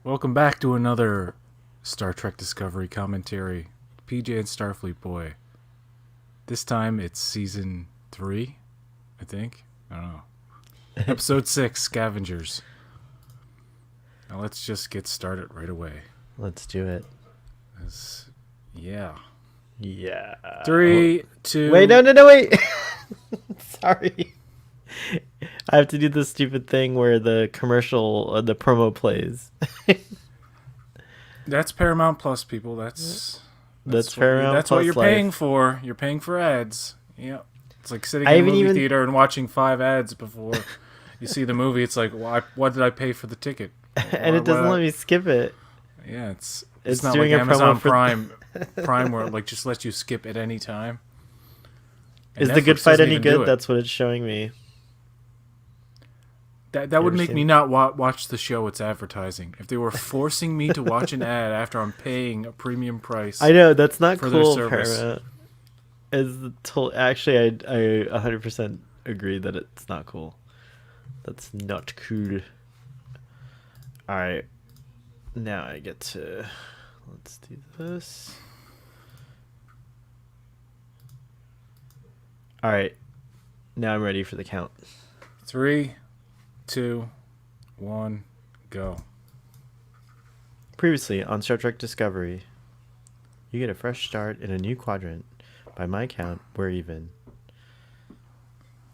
Welcome back to another Star Trek Discovery commentary. PJ and Starfleet Boy. This time it's season 3, I think. I don't know. Episode 6, Scavengers. Now let's just get started right away. Let's do it. Yeah. Yeah. 3, 2. Wait, no, wait. Sorry. I have to do this stupid thing where the commercial, the promo plays. That's Paramount Plus, people. That's Paramount That's Plus what you're Life. paying for. You're paying for ads. Yeah. It's like sitting I in a haven't movie even- theater and watching 5 ads before you see the movie. It's like, what did I pay for the ticket? And it doesn't let me skip it. Yeah, it's It's not doing like a Amazon promo for- Prime where it like just lets you skip at any time. And Is the good Netflix fight doesn't any even do good? it. That's what it's showing me. That would ever make seen me it? not watch the show it's advertising. If they were forcing me to watch an ad after I'm paying a premium price. I know that's not for their cool. service. Paramount. Actually, I 100% agree that it's not cool. That's not cool. All right, now I get to. Let's do this. All right, now I'm ready for the count. 3, 2, 1, go. Previously on Star Trek Discovery, you get a fresh start in a new quadrant. By my count, we're even.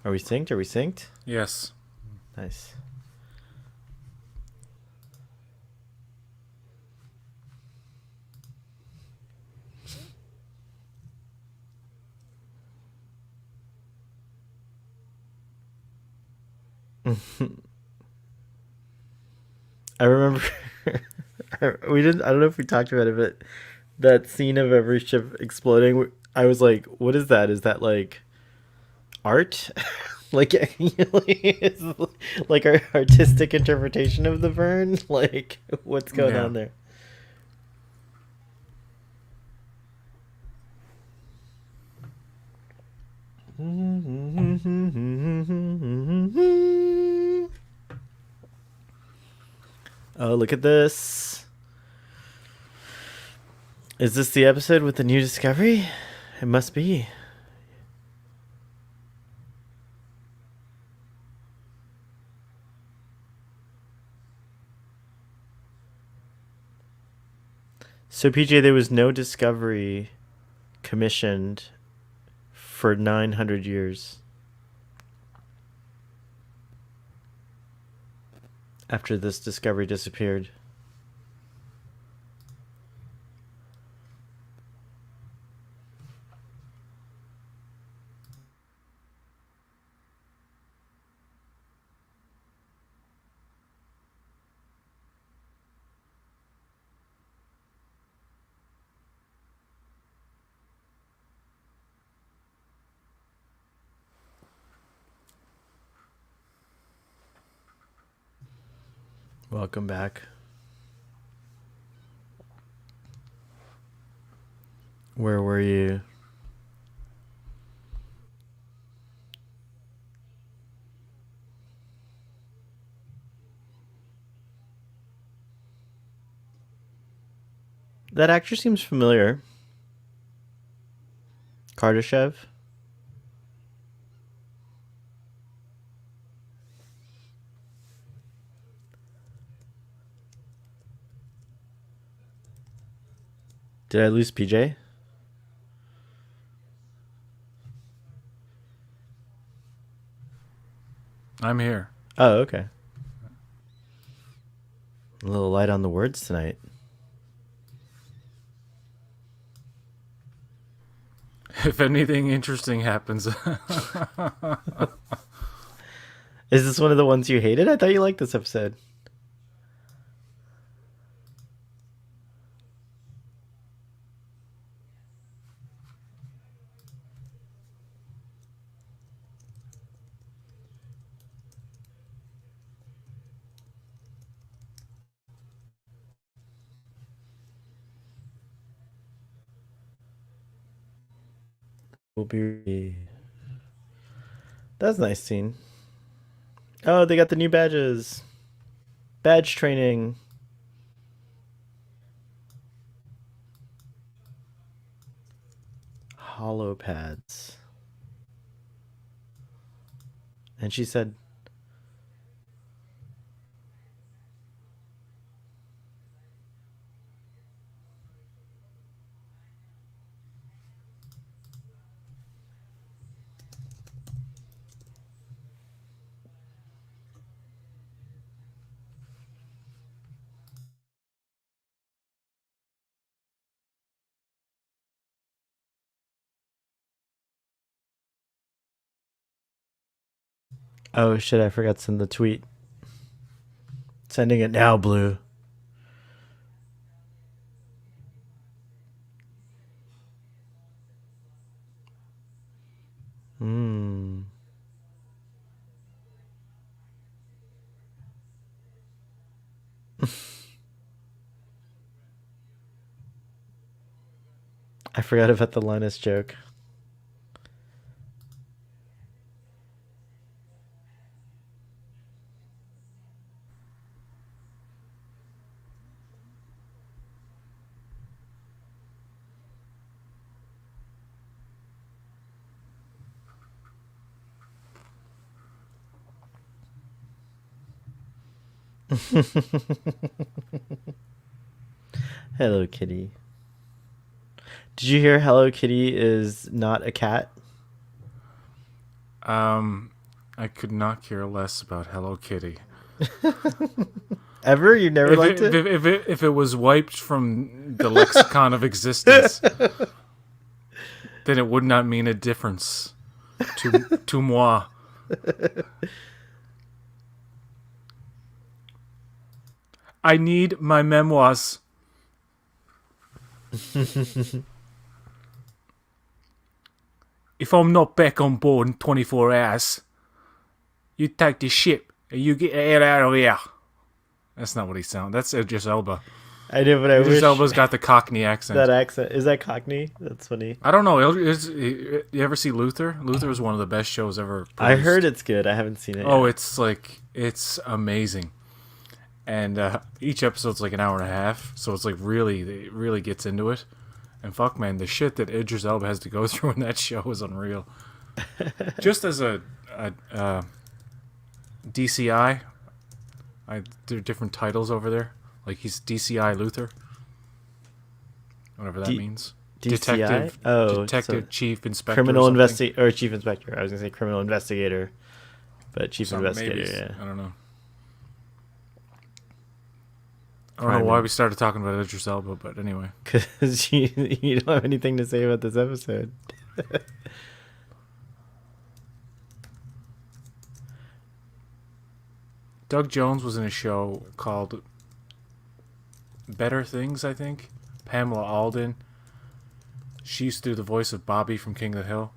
Are we synced? Yes. Nice. I remember we didn't. I don't know if we talked about it, but that scene of every ship exploding. I was like, "What is that? Is that like art? like, it's like our artistic interpretation of the burn? Like, what's going Yeah. on there?" Oh, look at this. Is this the episode with the new discovery? It must be. So, PJ, there was no discovery commissioned for 900 years after this discovery disappeared. Welcome back. Where were you? That actor seems familiar. Kardashev? Did I lose PJ? I'm here. Oh, okay. A little light on the words tonight. If anything interesting happens. Is this one of the ones you hated? I thought you liked this episode. We'll be. That's a nice scene. Oh, they got the new badges. Badge training. hollow pads. And she said, oh shit, I forgot to send the tweet. Sending it now, Blue. Hmm. I forgot about the Linus joke. Hello Kitty. Did you hear Hello Kitty is not a cat? I could not care less about Hello Kitty. Ever? You never liked it? If it was wiped from the lexicon of existence, then it would not mean a difference to moi. I need my memoirs. If I'm not back on board in 24 hours, you take the ship and you get the hell out of here. That's not what he sounds. That's Idris Elba. I know, but I Idris wish Elba's got the Cockney accent. that accent. Is that Cockney? That's funny. I don't know. You ever see Luther? Luther was one of the best shows ever produced. I heard it's good. I haven't seen it Oh, yet. it's amazing. And each episode's like an hour and a half, so it's like it really gets into it. And fuck, man, the shit that Idris Elba has to go through in that show is unreal. Just as a DCI, there are different titles over there. Like he's DCI Luther, whatever that means. DCI? Detective So Chief Inspector. criminal investigator or chief inspector. I was gonna say criminal investigator, but chief Something, investigator. maybe. Yeah. I don't know. I don't know why we started talking about Idris Elba, but anyway. Because you don't have anything to say about this episode. Doug Jones was in a show called Better Things, I think. Pamela Alden. She used to do the voice of Bobby from King of the Hill.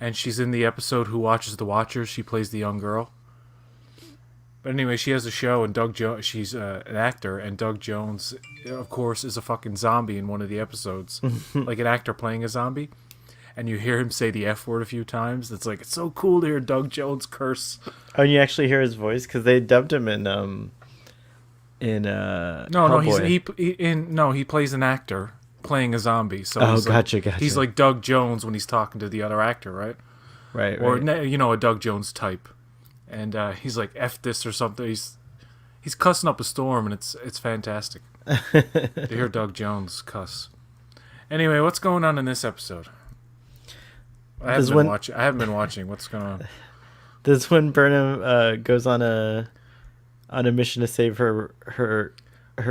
And she's in the episode Who Watches the Watchers. She plays the young girl. But anyway, she has a show, and she's an actor, and Doug Jones, of course, is a fucking zombie in one of the episodes. Like an actor playing a zombie. And you hear him say the F word a few times. It's like, it's so cool to hear Doug Jones curse. Oh, and you actually hear his voice? Because they dubbed him in no, Hellboy. he plays an actor playing a zombie. So gotcha. He's like Doug Jones when he's talking to the other actor, right? Right. Or a Doug Jones type. And he's like F this or something. He's cussing up a storm, and it's fantastic to hear Doug Jones cuss. Anyway, what's going on in this episode? I haven't been watching. What's going on? This is when Burnham goes on a mission to save her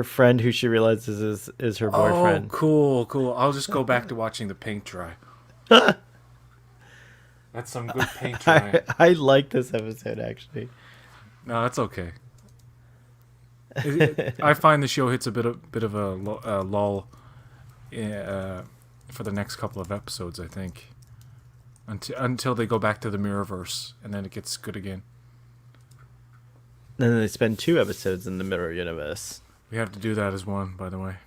friend, who she realizes is her boyfriend. Oh, cool. I'll just go back to watching the paint dry. That's some good paint dry. I like this episode, actually. No, that's okay. I find the show hits a bit of a lull for the next couple of episodes, I think. Until they go back to the Mirrorverse, and then it gets good again. And then they spend 2 episodes in the Mirror Universe. We have to do that as one, by the way.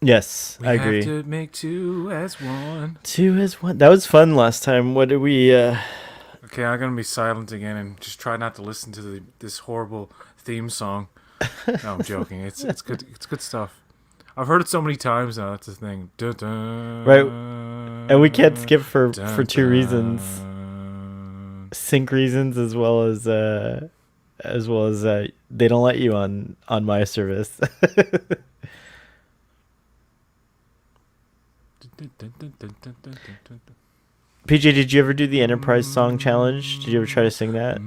Yes, I agree. We have to make 2 as 1. 2 as 1. That was fun last time. What did we... Okay, I'm going to be silent again and just try not to listen to this horrible theme song. No, I'm joking. It's good. It's good stuff. I've heard it so many times now. That's the thing. Dun, Right. And we can't dun, skip for dun, two reasons. dun. Sync reasons as well as they don't let you on my service. PJ, did you ever do the Enterprise song challenge? Did you ever try to sing that?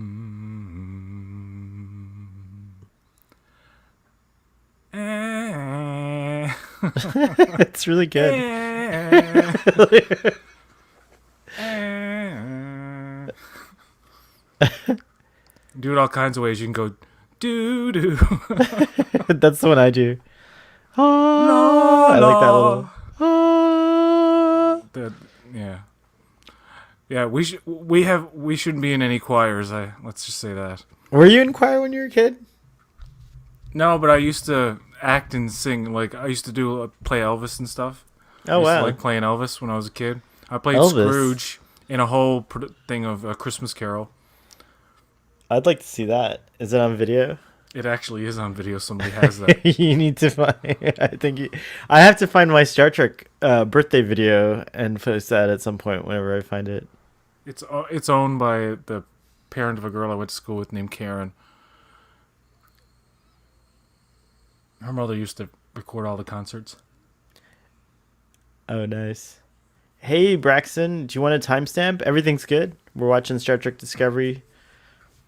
It's really good. Do it all kinds of ways. You can go doo doo. That's the one I do. Ah, La I like that la. little. Ah. Yeah. Yeah, we shouldn't be in any choirs. Let's just say that. Were you in choir when you were a kid? No, but I used to act and sing. Like I used to play Elvis and stuff. I Oh used to wow, like playing Elvis when I was a kid. I played Elvis. Scrooge in a whole thing of A Christmas Carol. I'd like to see that. Is it on video? It actually is on video. Somebody has that. You need to find. I have to find my Star Trek birthday video and post that at some point whenever I find it. It's owned by the parent of a girl I went to school with named Karen. Her mother used to record all the concerts. Oh, nice. Hey, Braxton, do you want a timestamp? Everything's good. We're watching Star Trek Discovery.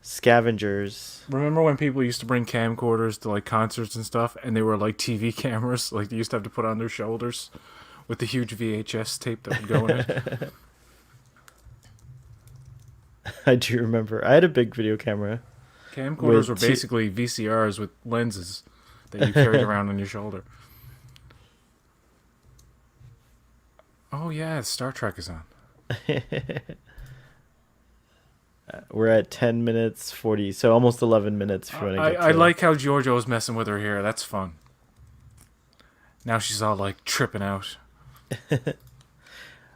Scavengers. Remember when people used to bring camcorders to like concerts and stuff, and they were like TV cameras, like they used to have to put on their shoulders with the huge VHS tape that would go in it? I do remember. I had a big video camera. Camcorders were With basically VCRs with lenses that you carried around on your shoulder. Oh yeah, Star Trek is on. We're at 10 minutes 40, so almost 11 minutes. If you want to get I to like how Giorgio's messing with her hair. That's fun. Now she's all like tripping out.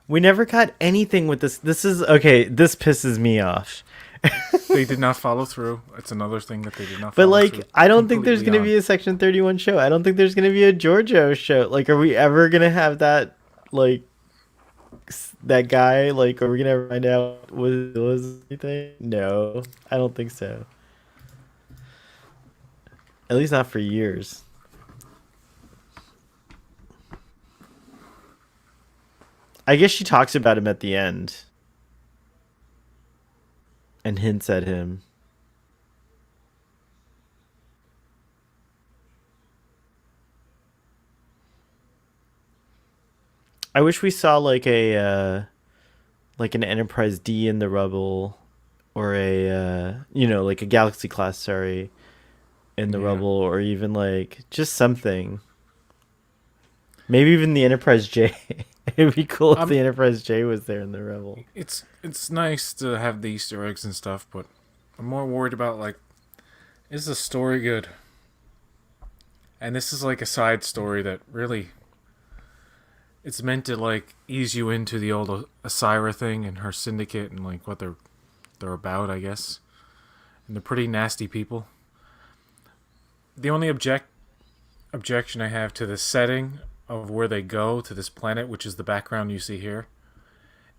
We never got anything with this. This is okay. This pisses me off. They did not follow through. It's another thing that they did not But follow like, through. I don't think there's Completely gonna be a Section 31 show. I don't think there's gonna be a Giorgio show. Like, are we ever gonna have that? Like, that guy? Like, are we gonna ever find out what it was anything? No, I don't think so. At least not for years. I guess she talks about him at the end and hints at him. I wish we saw like an Enterprise D in the rubble, or like a Galaxy class, sorry, in the Yeah. rubble, or even like just something. Maybe even the Enterprise J. It'd be cool if the Enterprise J was there in the rubble. It's nice to have the Easter eggs and stuff, but I'm more worried about like, is the story good? And this is like a side story that really, it's meant to like ease you into the old Asira thing and her syndicate and like what they're about, I guess. And they're pretty nasty people. The only objection I have to the setting of where they go to this planet, which is the background you see here,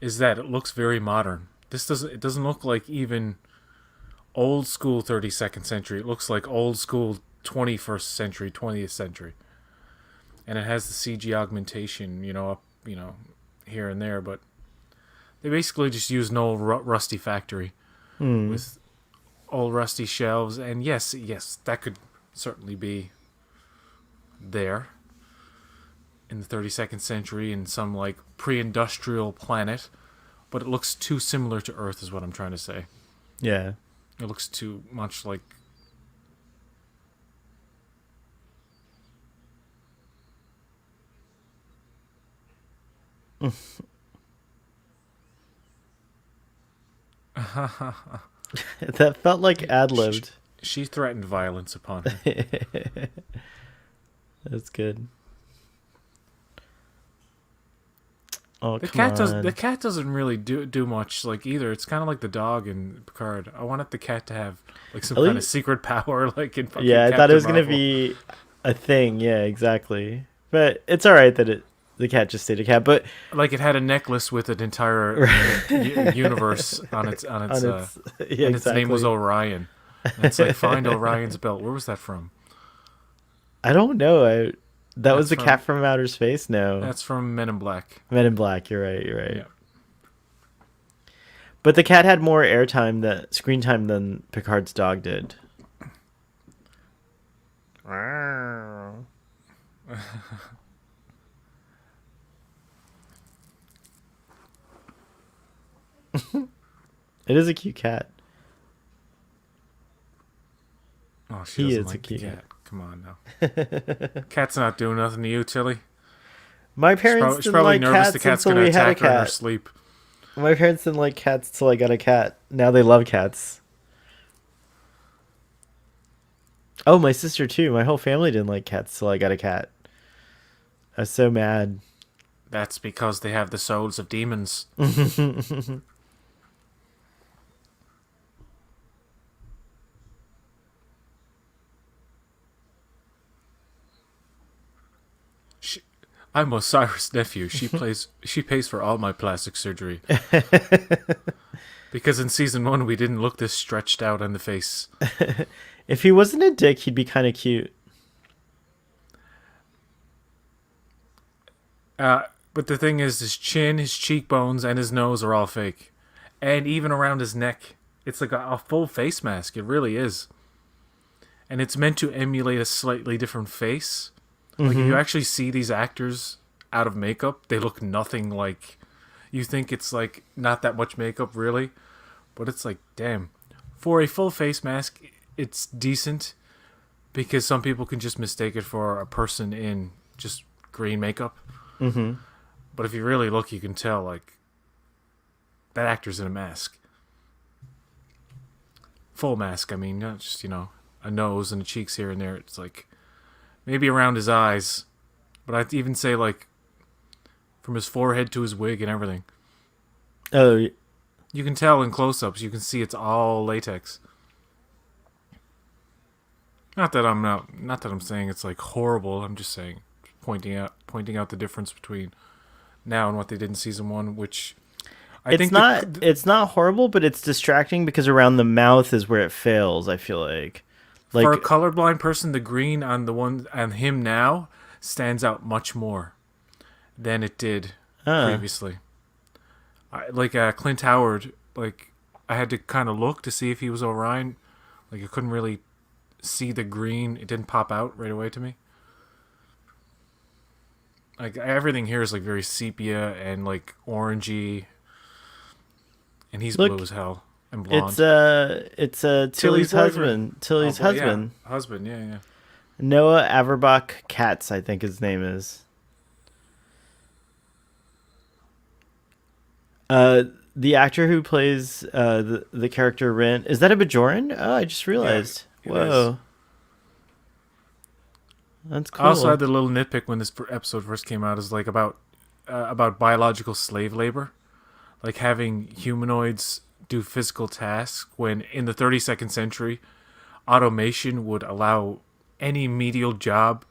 is that it looks very modern. It doesn't look like even old school 32nd century. It looks like old school 21st century, 20th century. And it has the CG augmentation, up, here and there, but they basically just use an old rusty factory with old rusty shelves. And yes, that could certainly be there in the 32nd century in some like pre-industrial planet, but it looks too similar to Earth is what I'm trying to say. Yeah. It looks too much like That felt like ad-libbed. she threatened violence upon her. That's good. Oh, The come cat on. the cat doesn't really do much like either. It's kind of like the dog in Picard. I wanted the cat to have like some At kind of least- secret power, like in fucking Yeah, I thought Captain it was gonna Marvel. be a thing. Yeah, exactly. But it's all right that the cat just stayed a cat. But Like it had a necklace with an entire universe on its yeah, and its name was exactly. Orion. And it's like find Orion's belt. Where was that from? I don't know. That was That's the cat from from outer space. No, that's from Men in Black. Men in Black. You're right. You're right. Yeah. But the cat had more airtime, that screen time, than Picard's dog did. It is a cute cat. Oh, she He doesn't is a like the cute cat. cat. Come on now. Cat's not doing nothing to you, Tilly. My parents She's didn't probably like nervous the cats cat's until gonna we had a attack her in her cat. sleep. My parents didn't like cats till I got a cat. Now they love cats. Oh, my sister too. My whole family didn't like cats till I got a cat. I was so mad. That's because they have the souls of demons. She, I'm Osiris' nephew. She pays for all my plastic surgery. Because in season 1 we didn't look this stretched out on the face. If he wasn't a dick, he'd be kind of cute. But the thing is, his chin, his cheekbones, and his nose are all fake. And even around his neck, it's like a full face mask. It really is. And it's meant to emulate a slightly different face. Like, if you actually see these actors out of makeup, they look nothing like... You think it's, like, not that much makeup, really. But it's like, damn. For a full face mask, it's decent. Because some people can just mistake it for a person in just green makeup. Mm-hmm. But if you really look, you can tell, like, that actor's in a mask. Full mask, I mean, not just, a nose and the cheeks here and there. It's like, maybe around his eyes. But I'd even say, like, from his forehead to his wig and everything. Oh, You can tell in close-ups. You can see it's all latex. Not that I'm saying it's, like, horrible. I'm just saying, pointing out the difference between now and what they did in season 1, which I think it's not horrible, but it's distracting because around the mouth is where it fails. I feel like for a colorblind person, the green on the one on him now stands out much more than it did previously. Clint Howard, like I had to kind of look to see if he was Orion. Like I couldn't really see the green; it didn't pop out right away to me. Like everything here is like very sepia and like orangey, and he's blue as hell and blonde. It's Tilly's husband. Tilly's husband. Yeah. Husband, yeah. Noah Averbach Katz, I think his name is. The actor who plays the character Rin, is that a Bajoran? Oh, I just realized. Yeah, whoa. That's cool. I also had the little nitpick when this episode first came out is like about biological slave labor, like having humanoids do physical tasks when in the 32nd century, automation would allow any menial job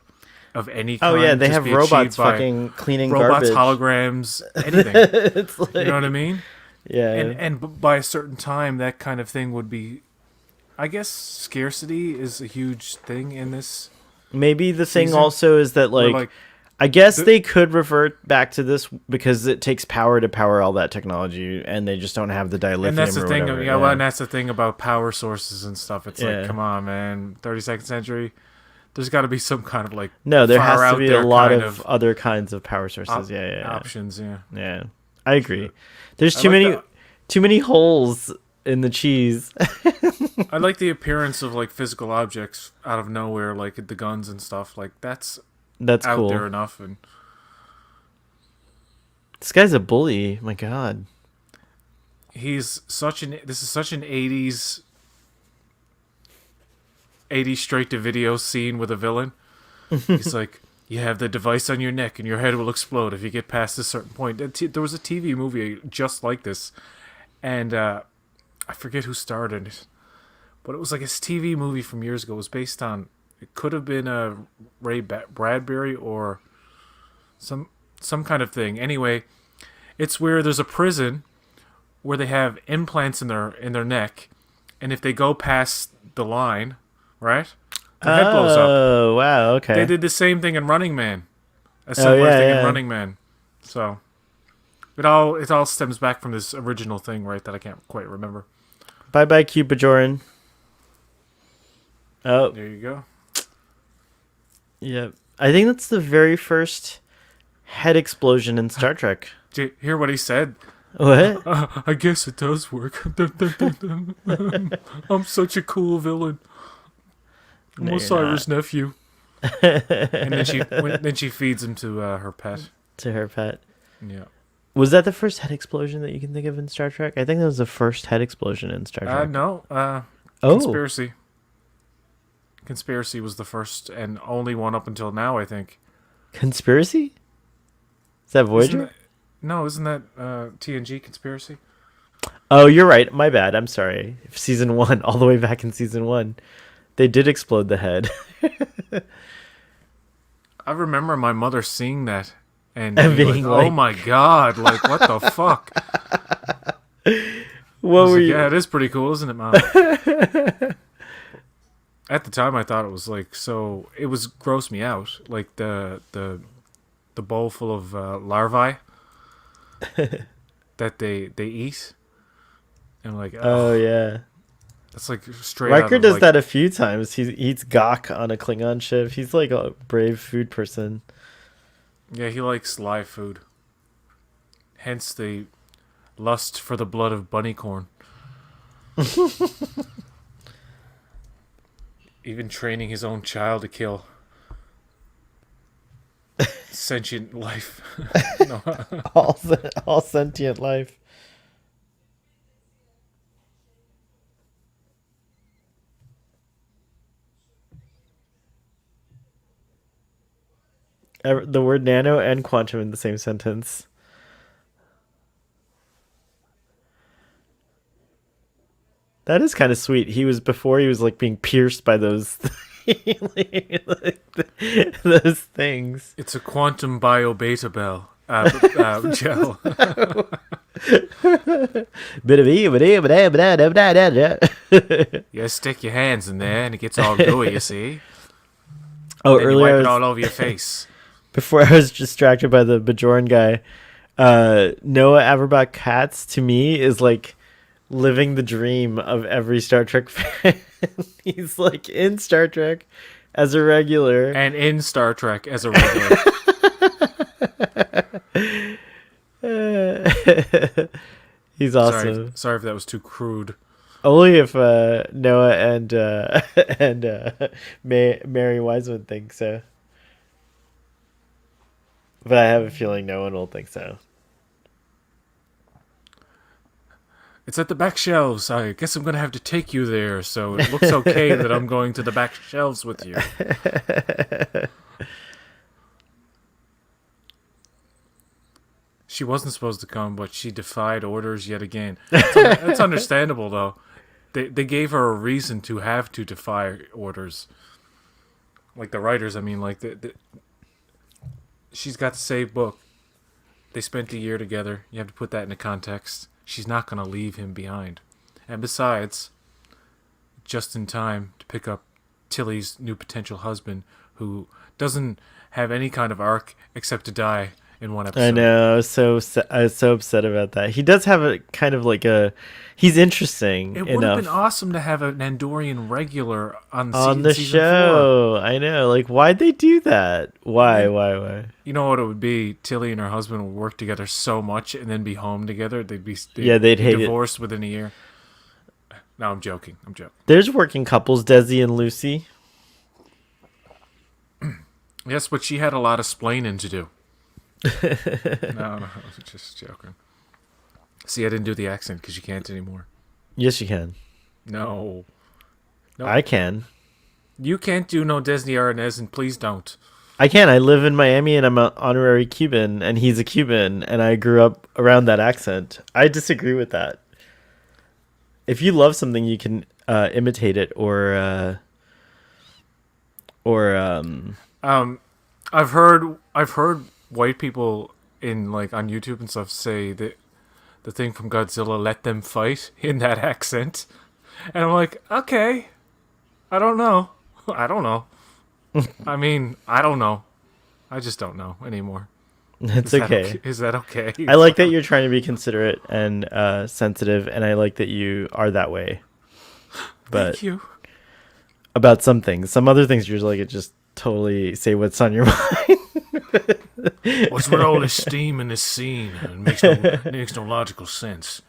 of any kind. Oh yeah, they just have be robots achieved by fucking cleaning robots, garbage. holograms, anything. It's like, You know what I mean? Yeah. And by a certain time, that kind of thing would be. I guess scarcity is a huge thing in this. Maybe the thing season, also is that like I guess they could revert back to this because it takes power to power all that technology, and they just don't have the dilithium. And that's the thing. Whatever. Well, and that's the thing about power sources and stuff. It's like, Yeah. come on, man. 32nd century. There's got to be some kind of like No, there has far to be out a there lot kind of other kinds of power sources. Yeah. options. Yeah. Yeah, I agree. There's I too like too many holes in the cheese. I like the appearance of like physical objects out of nowhere, like the guns and stuff. Like that's out cool. there enough. And This guy's a bully. My God. this is such an 80s straight to video scene with a villain. He's like, you have the device on your neck and your head will explode if you get past a certain point. There was a TV movie just like this, and I forget who starred in it, but it was like a TV movie from years ago. It was based on, it could have been a Ray Bradbury or some some kind of thing. Anyway, it's where there's a prison where they have implants in their neck, and if they go past the line, right, their head blows up. Oh, wow. They Okay. did the same thing in Running Man, a Oh, similar yeah, thing in yeah. Running Man. So it all stems back from this original thing, right? That I can't quite remember. Bye bye, Cupidoran. Oh, There you go. yeah. I think that's the very first head explosion in Star Trek. Did you hear what he said? What? I guess it does work. Dun, dun, dun, dun. I'm such a cool villain. I'm No, you're Osiris' nephew. And then she feeds him to her pet. To her pet. Yeah. Was that the first head explosion that you can think of in Star Trek? I think that was the first head explosion in Star Trek. No. Oh, Conspiracy. Conspiracy was the first and only one up until now, I think. conspiracy? Is that Voyager? Isn't that TNG Conspiracy? Oh, you're right. My bad. I'm sorry. Season 1, all the way back in season 1, they did explode the head. I remember my mother seeing that and And being being like, "Oh like- my god! Like, what the fuck?" I What was were like, you? yeah, it is pretty cool, isn't it, Mom? At the time, I thought it was like so. It was gross me out, like the bowl full of larvae that they eat, and I'm like, Oh yeah. that's like straight out Riker of does like, that a few times. He eats gawk on a Klingon ship. He's like a brave food person. yeah, he likes live food. Hence the lust for the blood of bunny corn. Even training his own child to kill sentient life. No. all sentient life. The word nano and quantum in the same sentence. That is kind of sweet. He was before he was like being pierced by those those things. It's a quantum bio beta bell gel. You stick your hands in there and it gets all gooey, you see? Oh, Then you earlier wipe I it was, all over your face. before I was distracted by the Bajoran guy. Noah Averbach Katz to me is like living the dream of every Star Trek fan. He's like in Star Trek as a regular. And in Star Trek as a regular. He's awesome. Sorry if that was too crude. Only if Noah and and Mary Wiseman think so. But I have a feeling no one will think so. It's at the back shelves. I guess I'm going to have to take you there, so it looks okay that I'm going to the back shelves with you. She wasn't supposed to come, but she defied orders yet again. It's understandable, though. They gave her a reason to have to defy orders. Like the writers, I mean, like she's got to save book. They spent a year together. You have to put that into context. She's not going to leave him behind. And besides, just in time to pick up Tilly's new potential husband, who doesn't have any kind of arc except to die in one episode. I know. I was so upset about that. He does have a kind of like a. He's interesting It would have enough been awesome to have an Andorian regular on the season show. I know. Like, why'd they do that? Why? Yeah. Why? You know what it would be? Tilly and her husband would work together so much and then be home together. They'd be They'd be hate it. divorced within a year. No, I'm joking. There's working couples, Desi and Lucy. Yes, but she had a lot of splaining to do. No, I was just joking. See, I didn't do the accent because you can't anymore. Yes, you can. No. I can. You can't do no Disney Arnaz, and please don't. I can. I live in Miami and I'm an honorary Cuban and he's a Cuban and I grew up around that accent. I disagree with that. If you love something, you can imitate it or I've heard white people in like on YouTube and stuff say that the thing from Godzilla, "Let Them Fight," in that accent, and I'm like, okay, I don't know, I don't know. I mean, I don't know. I just don't know anymore. It's okay. Is that okay? I like that you're trying to be considerate and sensitive, and I like that you are that way. But Thank you. about some things, some other things, you're like, it just totally say what's on your mind. What's with all this steam in this scene? It makes no logical sense.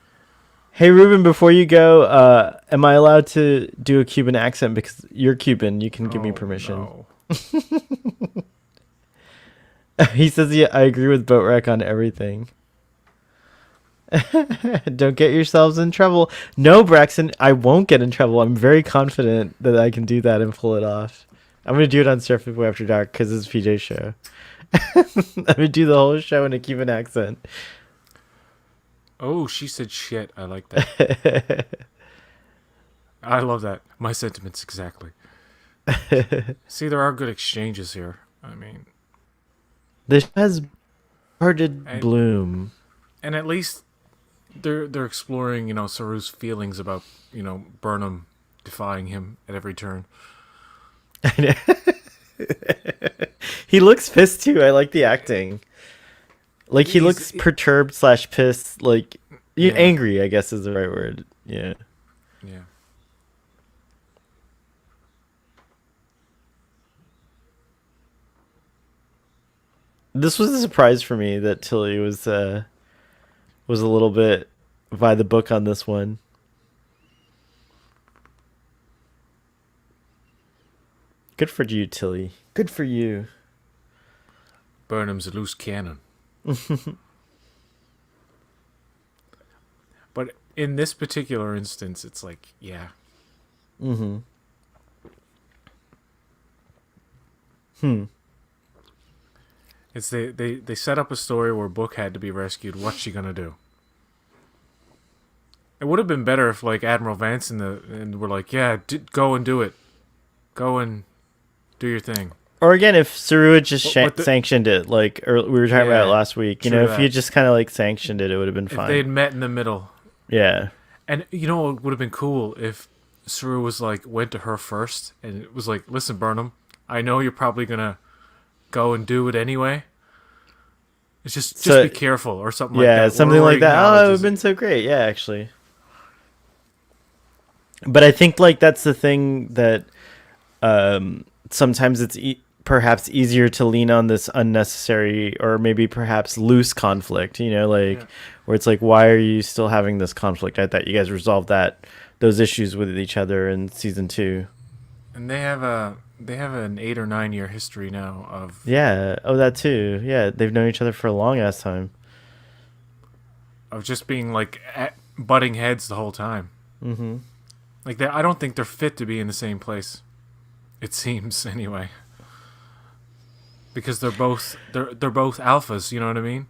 Hey, Ruben, before you go, am I allowed to do a Cuban accent? Because you're Cuban. You can give me permission. No. He says, yeah, I agree with Boat Wreck on everything. Don't get yourselves in trouble. No, Braxton, I won't get in trouble. I'm very confident that I can do that and pull it off. I'm going to do it on Starfleet Boy After Dark because it's PJ's show. I'm going to do the whole show in a Cuban accent. Oh, she said shit. I like that. I love that. My sentiments exactly. See, there are good exchanges here. I mean, this has started bloom. And at least they're exploring, Saru's feelings about, Burnham defying him at every turn. He looks pissed too. I like the acting. Like he looks perturbed / pissed. Like angry, I guess is the right word. Yeah. Yeah. This was a surprise for me that Tilly was a little bit by the book on this one. Good for you, Tilly. Good for you. Burnham's a loose cannon. But in this particular instance, it's like, yeah. It's they set up a story where Book had to be rescued. What's she gonna do? It would have been better if like Admiral Vance and were like, yeah, go and do it, go and do your thing. Or again, if Saru had just sanctioned it, like we were talking about it last week, if he had just kind of like sanctioned it, it would have been fine. If they had met in the middle. Yeah. And it would have been cool if Saru was like, went to her first and it was like, listen, Burnham, I know you're probably gonna go and do it anyway. It's just be careful or something like that. Yeah, something like that. Oh, it would have been so great. Yeah, actually. But I think like that's the thing that sometimes it's perhaps easier to lean on this unnecessary or maybe perhaps loose conflict, where it's like, why are you still having this conflict? I thought you guys resolved those issues with each other in season 2. And they have an 8 or 9 year history now of that too. Yeah, they've known each other for a long ass time. Of just being like butting heads the whole time. Mm-hmm. Like I don't think they're fit to be in the same place. It seems anyway. Because they're both alphas, you know what I mean?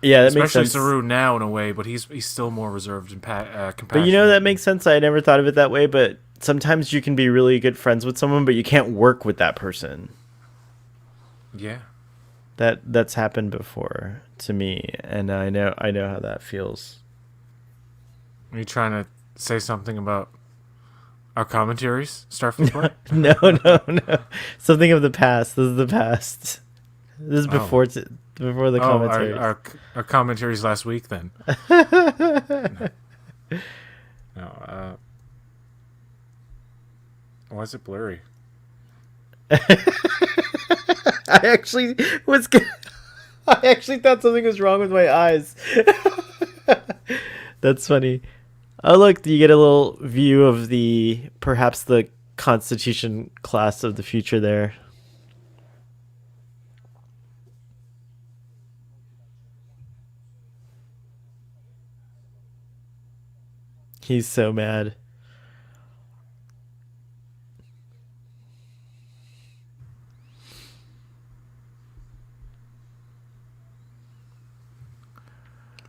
Yeah, that especially makes sense. Especially Saru now in a way, but he's still more reserved and compassionate. But that makes sense. I never thought of it that way, but sometimes you can be really good friends with someone, but you can't work with that person. Yeah. That's happened before to me, and I know how that feels. Are you trying to say something about our commentaries, Starfleet Boy? No. Something of the past. This is the past. This is before the commentaries. Our commentaries last week, then. No. Why is it blurry? I actually thought something was wrong with my eyes. That's funny. Oh, look, you get a little view of perhaps the Constitution class of the future there. He's so mad.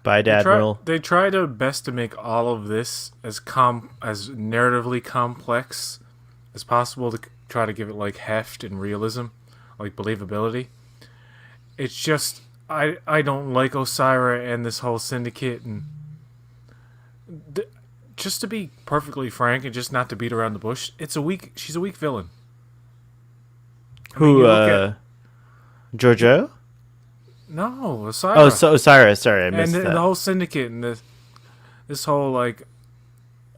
Bye, Admiral. They try their best to make all of this as narratively complex as possible to try to give it like heft and realism, like believability. It's just I don't like Osira and this whole syndicate, and th- just to be perfectly frank and just not to beat around the bush, she's a weak villain. I mean, Who? you look at Giorgio? no Oh, Osira so Osiris. Sorry, I and missed the that. whole syndicate and this whole like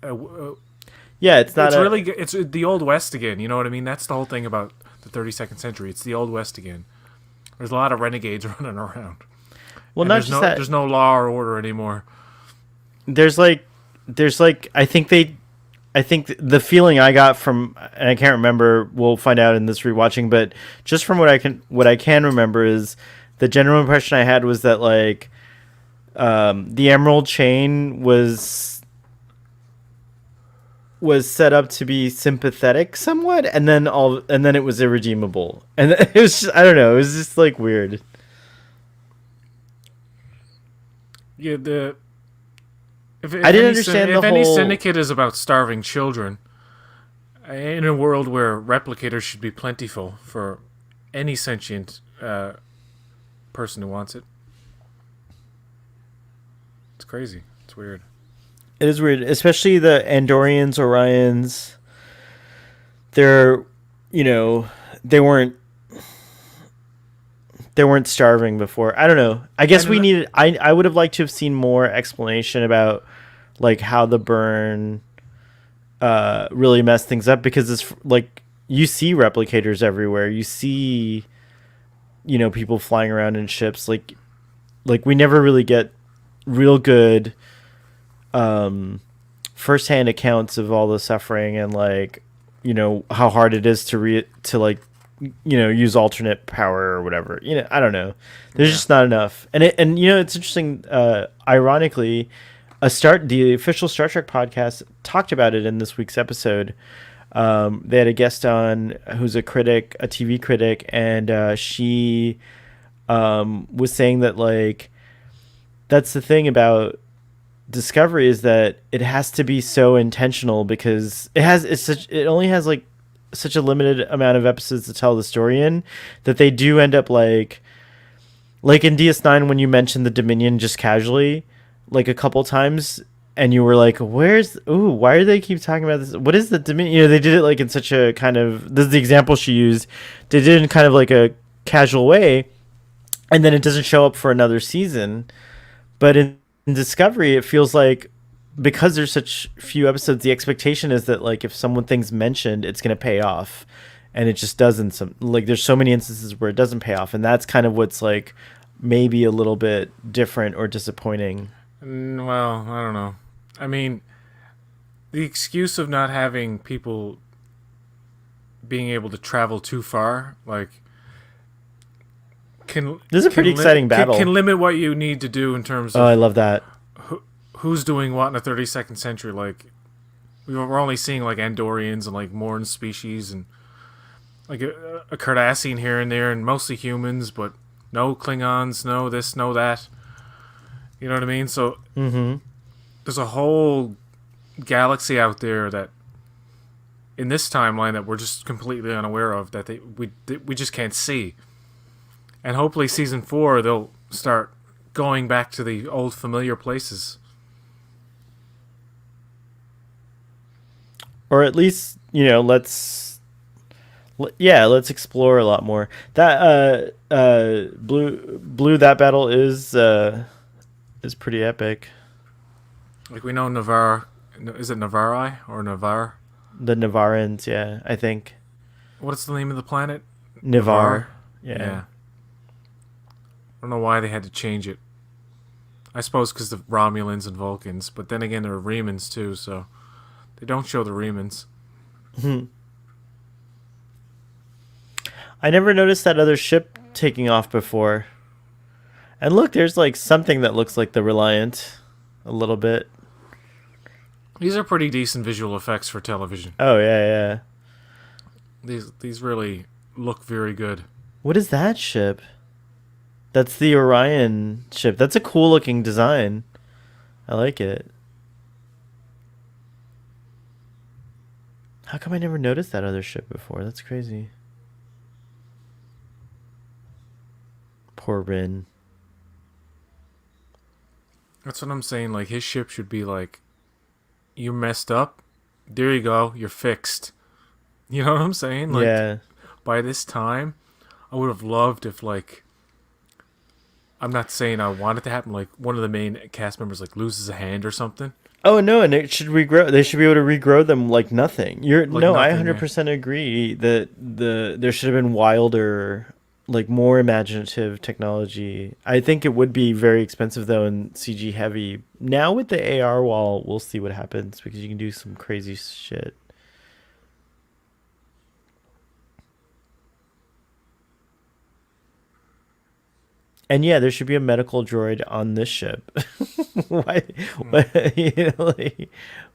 Yeah, it's not it's a. really it's the old west again. You know what I mean? That's the whole thing about the 32nd century. It's the old west again. There's a lot of renegades running around, Well, and not just that. there's no law or order anymore. There's like, I think the feeling I got from, and I can't remember. We'll find out in this rewatching, but just from what I can remember is the general impression I had was that like, the Emerald Chain was set up to be sympathetic somewhat, and then it was irredeemable, and it was just, I don't know, it was just like weird. Yeah, the I didn't understand the if any whole. syndicate is about starving children in a world where replicators should be plentiful for any sentient person who wants it. It's crazy. It's weird. It is weird, especially the Andorians, Orions. They're, you know, they weren't they weren't starving before. I don't know. I guess we And needed. I would have liked to have seen more explanation about like how the burn really messed things up, because it's like you see replicators everywhere. You see, people flying around in ships. Like we never really get real good firsthand accounts of all the suffering and like how hard it is to like use alternate power or whatever. I don't know. There's yeah, just not enough. And it's interesting. Ironically, the official Star Trek podcast talked about it in this week's episode. They had a guest on who's a critic, a TV critic, and she was saying that like that's the thing about Discovery is that it has to be so intentional because it only has like such a limited amount of episodes to tell the story in, that they do end up like in DS9 when you mentioned the Dominion just casually like a couple times, and you were like, why do they keep talking about this, what is the Dominion? They did it like in such a kind of, this is the example she used, they did it in kind of like a casual way, and then it doesn't show up for another season. But in Discovery, it feels like because there's such few episodes, the expectation is that like if something's mentioned, it's gonna pay off, and it just doesn't. There's so many instances where it doesn't pay off, and that's kind of what's like maybe a little bit different or disappointing. well, I don't know. I mean, the excuse of not having people being able to travel too far, like, This is a pretty exciting battle. Can limit what you need to do in terms Oh, I of love that. who's doing what in the 32nd century. Like, we're only seeing like Andorians and like Morn species and like a Cardassian here and there, and mostly humans, but no Klingons, no this, no that. You know what I mean? So there's a whole galaxy out there that in this timeline that we're just completely unaware of, that we just can't see. And hopefully season 4 they'll start going back to the old familiar places. Or at least let's explore a lot more. That blue that battle is pretty epic. Like, we know Navarre, is it Navarre or Navarre? The Navarans, yeah, I think. What's the name of the planet? Navarre. Yeah. I don't know why they had to change it. I suppose because the Romulans and Vulcans, but then again there are Remans too, so they don't show the Remans. I never noticed that other ship taking off before. And look, there's like something that looks like the Reliant a little bit. These are pretty decent visual effects for television. Oh yeah. These really look very good. What is that ship? That's the Orion ship. That's a cool looking design. I like it. How come I never noticed that other ship before? That's crazy. Poor Rin. That's what I'm saying. Like his ship should be like, you messed up. There you go. You're fixed. You know what I'm saying? Like Yeah. by this time, I would have loved if like I'm not saying I want it to happen. Like one of the main cast members like loses a hand or something. Oh no, and it should regrow. They should be able to regrow them like nothing. You're Like no, I nothing. Yeah. 100% agree that there should have been wilder, like more imaginative technology. I think it would be very expensive though and CG heavy. Now with the AR wall, we'll see what happens because you can do some crazy shit. And yeah, there should be a medical droid on this ship. Why? Mm. Like,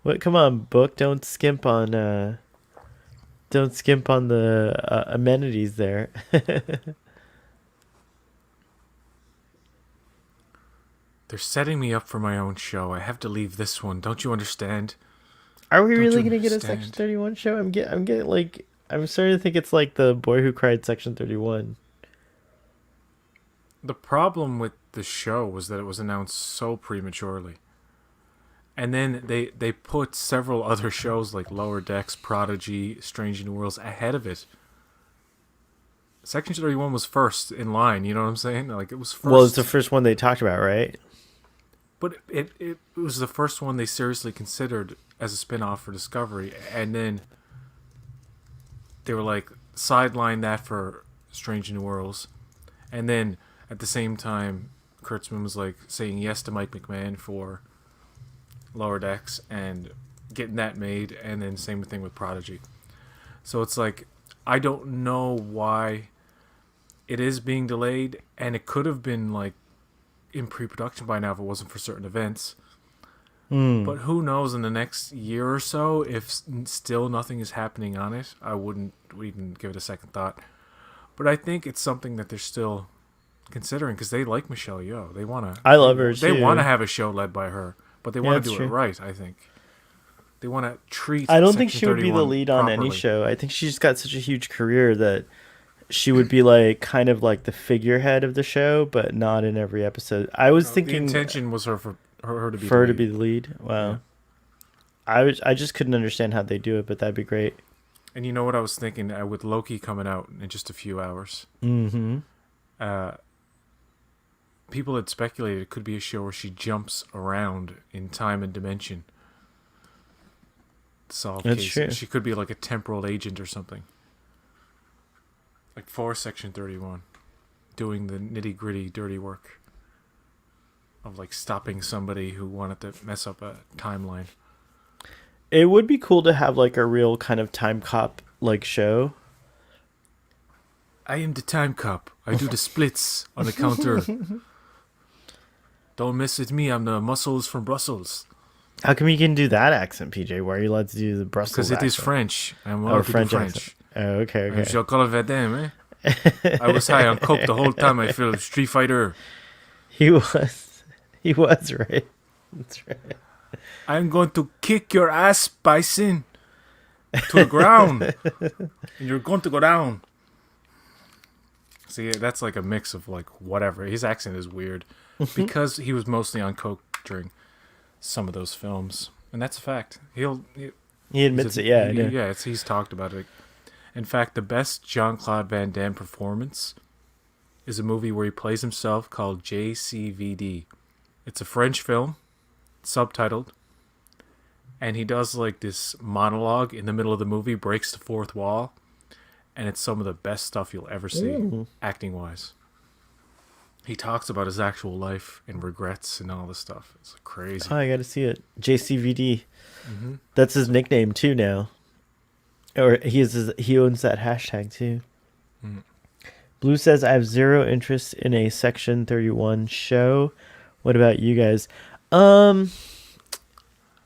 what? Come on, book. Don't skimp on the amenities there. They're setting me up for my own show. I have to leave this one. Don't you understand? Are we Don't you really gonna get a Section understand? 31 show? I'm getting like I'm starting to think it's like the Boy Who Cried Section 31. The problem with the show was that it was announced so prematurely. And then they put several other shows like Lower Decks, Prodigy, Strange New Worlds ahead of it. Section 31 was first in line, you know what I'm saying? Like it was Well, it's the first. first one they talked about, right? But it was the first one they seriously considered as a spin-off for Discovery, and then they were like sideline that for Strange New Worlds. And then at the same time Kurtzman was like saying yes to Mike McMahon for Lower Decks and getting that made, and then same thing with Prodigy. So it's like I don't know why it is being delayed, and it could have been like in pre-production by now if it wasn't for certain events. Hmm. But who knows in the next year or so if still nothing is happening on it. I wouldn't even give it a second thought. But I think it's something that they're still considering because they like Michelle Yeoh. I love her They want to too. have a show led by her, but they Yeah, want to that's do it true. right. I think they want to treat I don't think Section she would be the 31 lead on any properly. show. I think she's got such a huge career that she would be like kind of like the figurehead of the show, but not in every episode. I was No, the thinking intention was her to be the for her to be lead. the lead. Yeah, Wow. I just couldn't understand how they do it, but that'd be great. and you know what I was thinking with Loki coming out in just a few hours. Mm-hmm. Uh, People had speculated it could be a show where she jumps around in time and dimension to solve That's cases. true. She could be like a temporal agent or something, like for Section 31, doing the nitty gritty, dirty work of like stopping somebody who wanted to mess up a timeline. It would be cool to have like a real kind of time cop like show. I am the time cop. I do the splits on the counter. Don't mess with me. I'm the muscles from Brussels. How come you can do that accent, PJ? Why are you allowed to do the Brussels Because it is accent? French. I'm Oh, allowed to do French accent. French. Oh, okay, okay. Je call Vadem, eh? I was high on coke the whole time I filmed Street Fighter. He was. He was right. That's right. I'm going to kick your ass, Bison, to the ground. And you're going to go down. See, that's like a mix of like whatever. His accent is weird because he was mostly on coke during some of those films, and that's a fact. He admits it. Yeah, I know. yeah. He's talked about it. In fact, the best Jean-Claude Van Damme performance is a movie where he plays himself called JCVD. It's a French film, subtitled, and he does like this monologue in the middle of the movie, breaks the fourth wall, and it's some of the best stuff you'll ever see, Mm. acting wise. He talks about his actual life and regrets and all this stuff. It's crazy. Oh, I got to see it. JCVD. Mm-hmm. That's his nickname too now. Or he owns that hashtag too. Mm. Blue says I have zero interest in a Section 31 show. What about you guys?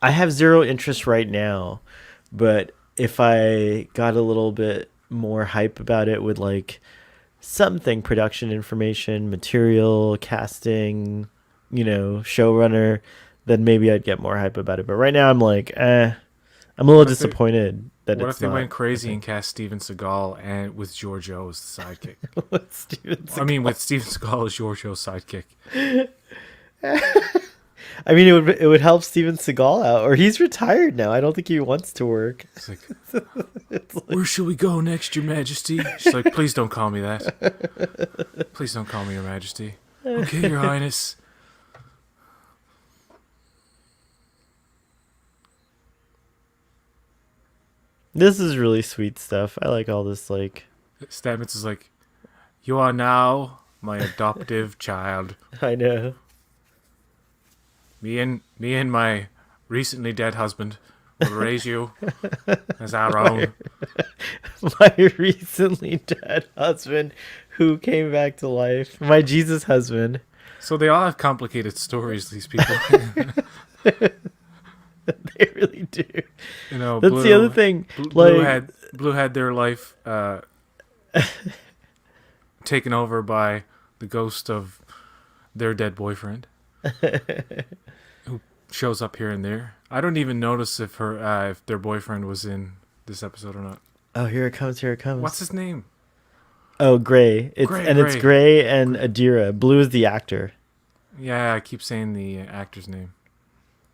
I have zero interest right now, but if I got a little bit more hype about it with like something production information, material, casting, showrunner, then maybe I'd get more hype about it. But right now I'm like, I'm a little What if they- disappointed that What it's if they not. went crazy and cast Steven Seagal and with Giorgio as the sidekick? With Steven I mean, with Steven Seagal as Giorgio's sidekick. I mean, it would help Steven Seagal out, or he's retired now. I don't think he wants to work. It's like, It's like, where shall we go next, Your Majesty? She's like, please don't call me that. Please don't call me Your Majesty. Okay, Your Highness. this is really sweet stuff. I like all this. Like, Stamets is like, you are now my adoptive child. I know. Me and my recently dead husband will raise you as our own. My recently dead husband, who came back to life. My Jesus husband. So they all have complicated stories. These people, They really do. you know. That's the other thing. Blue had their life taken over by the ghost of their dead boyfriend, who shows up here and there. I don't even notice if their boyfriend was in this episode or not. Oh, here it comes. Here it comes. What's his name? Oh, Gray. It's Gray and Adira. Blue is the actor. Yeah, I keep saying the actor's name.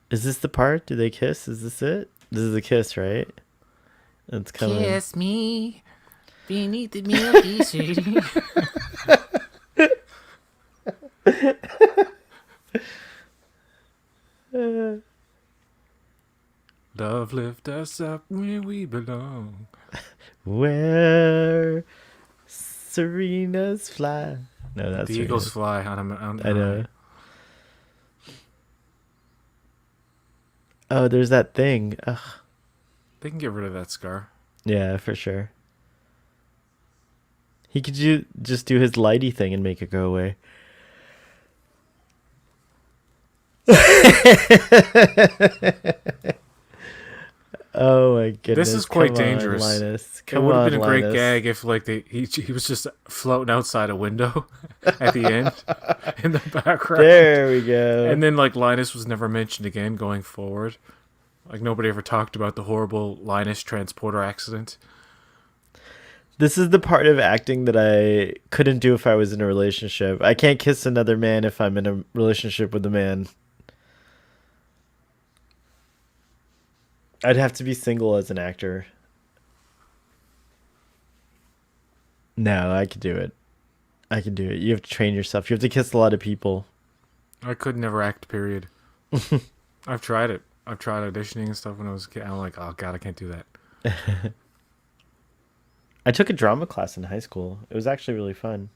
Is this the part? Do they kiss? Is this it? This is a kiss, right? It's coming. Kiss me beneath the milky city. Love lift us up where we belong. Where Serena's fly. No, that's The eagles fly on I know. Oh, there's that thing. Ugh. They can get rid of that scar. Yeah, for sure. He could just do his lighty thing and make it go away. Oh my goodness! This is quite Come on, dangerous. Linus. It would have been a great Linus. gag if like he was just floating outside a window at the end in the background. There we go. And then like Linus was never mentioned again going forward. Like nobody ever talked about the horrible Linus transporter accident. This is the part of acting that I couldn't do if I was in a relationship. I can't kiss another man if I'm in a relationship with a man. I'd have to be single as an actor. No, I could do it. I can do it. You have to train yourself. You have to kiss a lot of people. I could never act, period. I've tried it. I've tried auditioning and stuff when I was a kid. I'm like, oh god, I can't do that. I took a drama class in high school. It was actually really fun.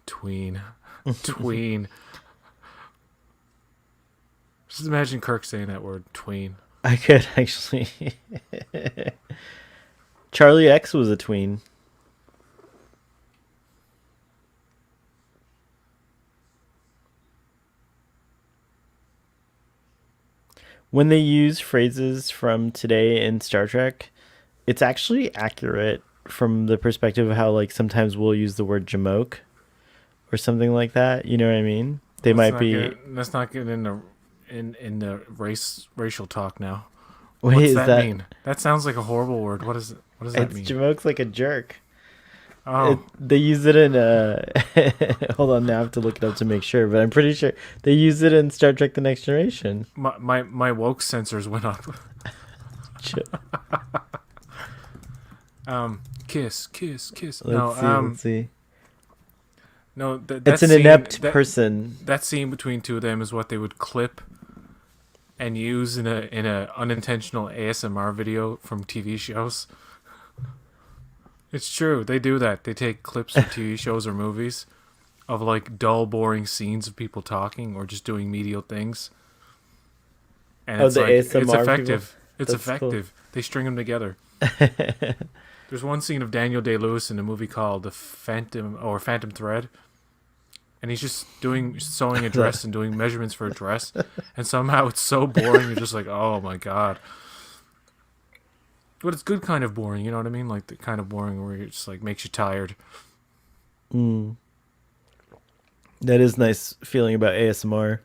Tween. Tween. Just imagine Kirk saying that word, tween. I could actually. Charlie X was a tween. When they use phrases from today in Star Trek, it's actually accurate from the perspective of how like sometimes we'll use the word jamoke or something like that. You know what I mean? They might be. Let's not get in the racial talk now. Wait, What's is that mean? That sounds like a horrible word. What does that mean? Jamoke's like a jerk. Oh, They use it in hold on, now I have to look it up to make sure, but I'm pretty sure they use it in Star Trek: The Next Generation. my woke sensors went up. Kiss. Let's see. No, It's an inept person. That scene between two of them is what they would clip and use in a unintentional ASMR video from TV shows. It's true. They do that. They take clips of TV shows or movies of like dull, boring scenes of people talking or just doing medial things. And it's effective. It's effective. Cool. They string them together. There's one scene of Daniel Day-Lewis in a movie called The Phantom Thread. And he's just sewing a dress and doing measurements for a dress. And somehow it's so boring. You're just like, oh my God. But it's good kind of boring, you know what I mean? Like the kind of boring where it just like makes you tired. That is nice feeling about ASMR.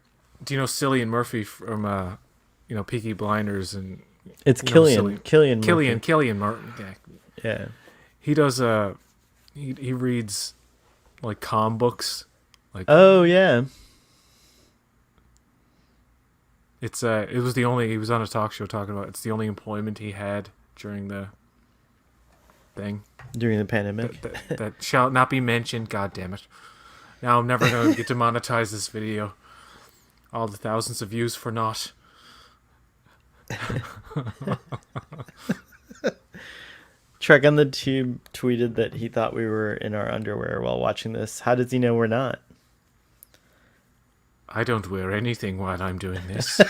Do you know Cillian Murphy from Peaky Blinders and It's you know, silly Killian Murphy. Killian Martin. Yeah. Yeah. He does he reads like comic books. Like Oh yeah. it was the only he was on a talk show talking about it's the only employment he had during the thing During the pandemic. that shall not be mentioned. God damn it! Now I'm never gonna get to monetize this video. All the thousands of views for naught. Trek on the Tube tweeted that he thought we were in our underwear while watching this. How does he know we're not? I don't wear anything while I'm doing this.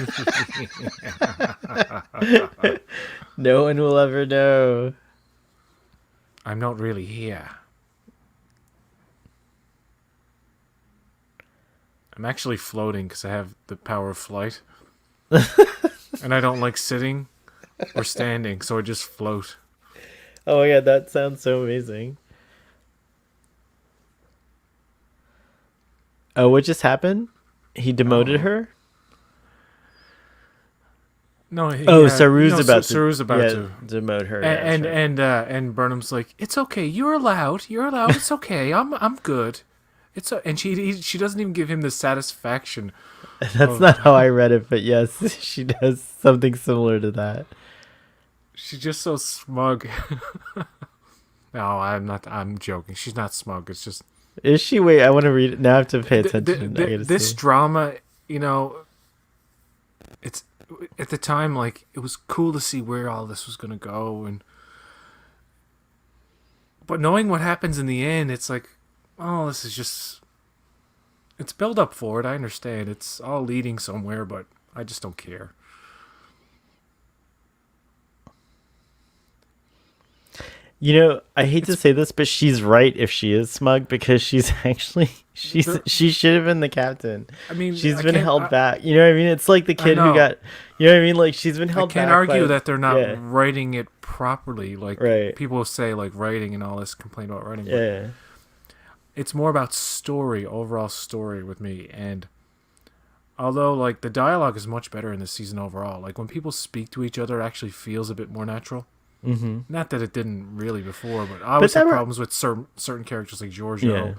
No one will ever know. I'm not really here. I'm actually floating because I have the power of flight. And I don't like sitting or standing, so I just float. Oh my god, that sounds so amazing. Oh, what just happened? He demoted her? No, Saru's about to demote her. and Burnham's like, it's okay, you're allowed, it's okay, I'm good. And she doesn't even give him the satisfaction. That's not how I read it, but yes, she does something similar to that. She's just so smug. No, I'm not. I'm joking. She's not smug. It's just. Is she? Wait, I want to read it now. I have to pay attention. This drama, it's at the time like it was cool to see where all this was gonna go, but knowing what happens in the end, it's like, oh, this is just. It's build up for it. I understand. It's all leading somewhere, but I just don't care. I hate to say this, but she's right if she is smug, because she's actually she should have been the captain. I mean, she's been held back. You know what I mean? It's like the kid who got. You know what I mean? Like she's been held back. I can't argue that they're not writing it properly. Like right. People say, like writing and all this, complain about writing. Yeah. It's more about story, overall story with me. And although like the dialogue is much better in this season overall, like when people speak to each other, it actually feels a bit more natural. Mm-hmm. Not that it didn't really before, but I always had problems with certain characters like Giorgio,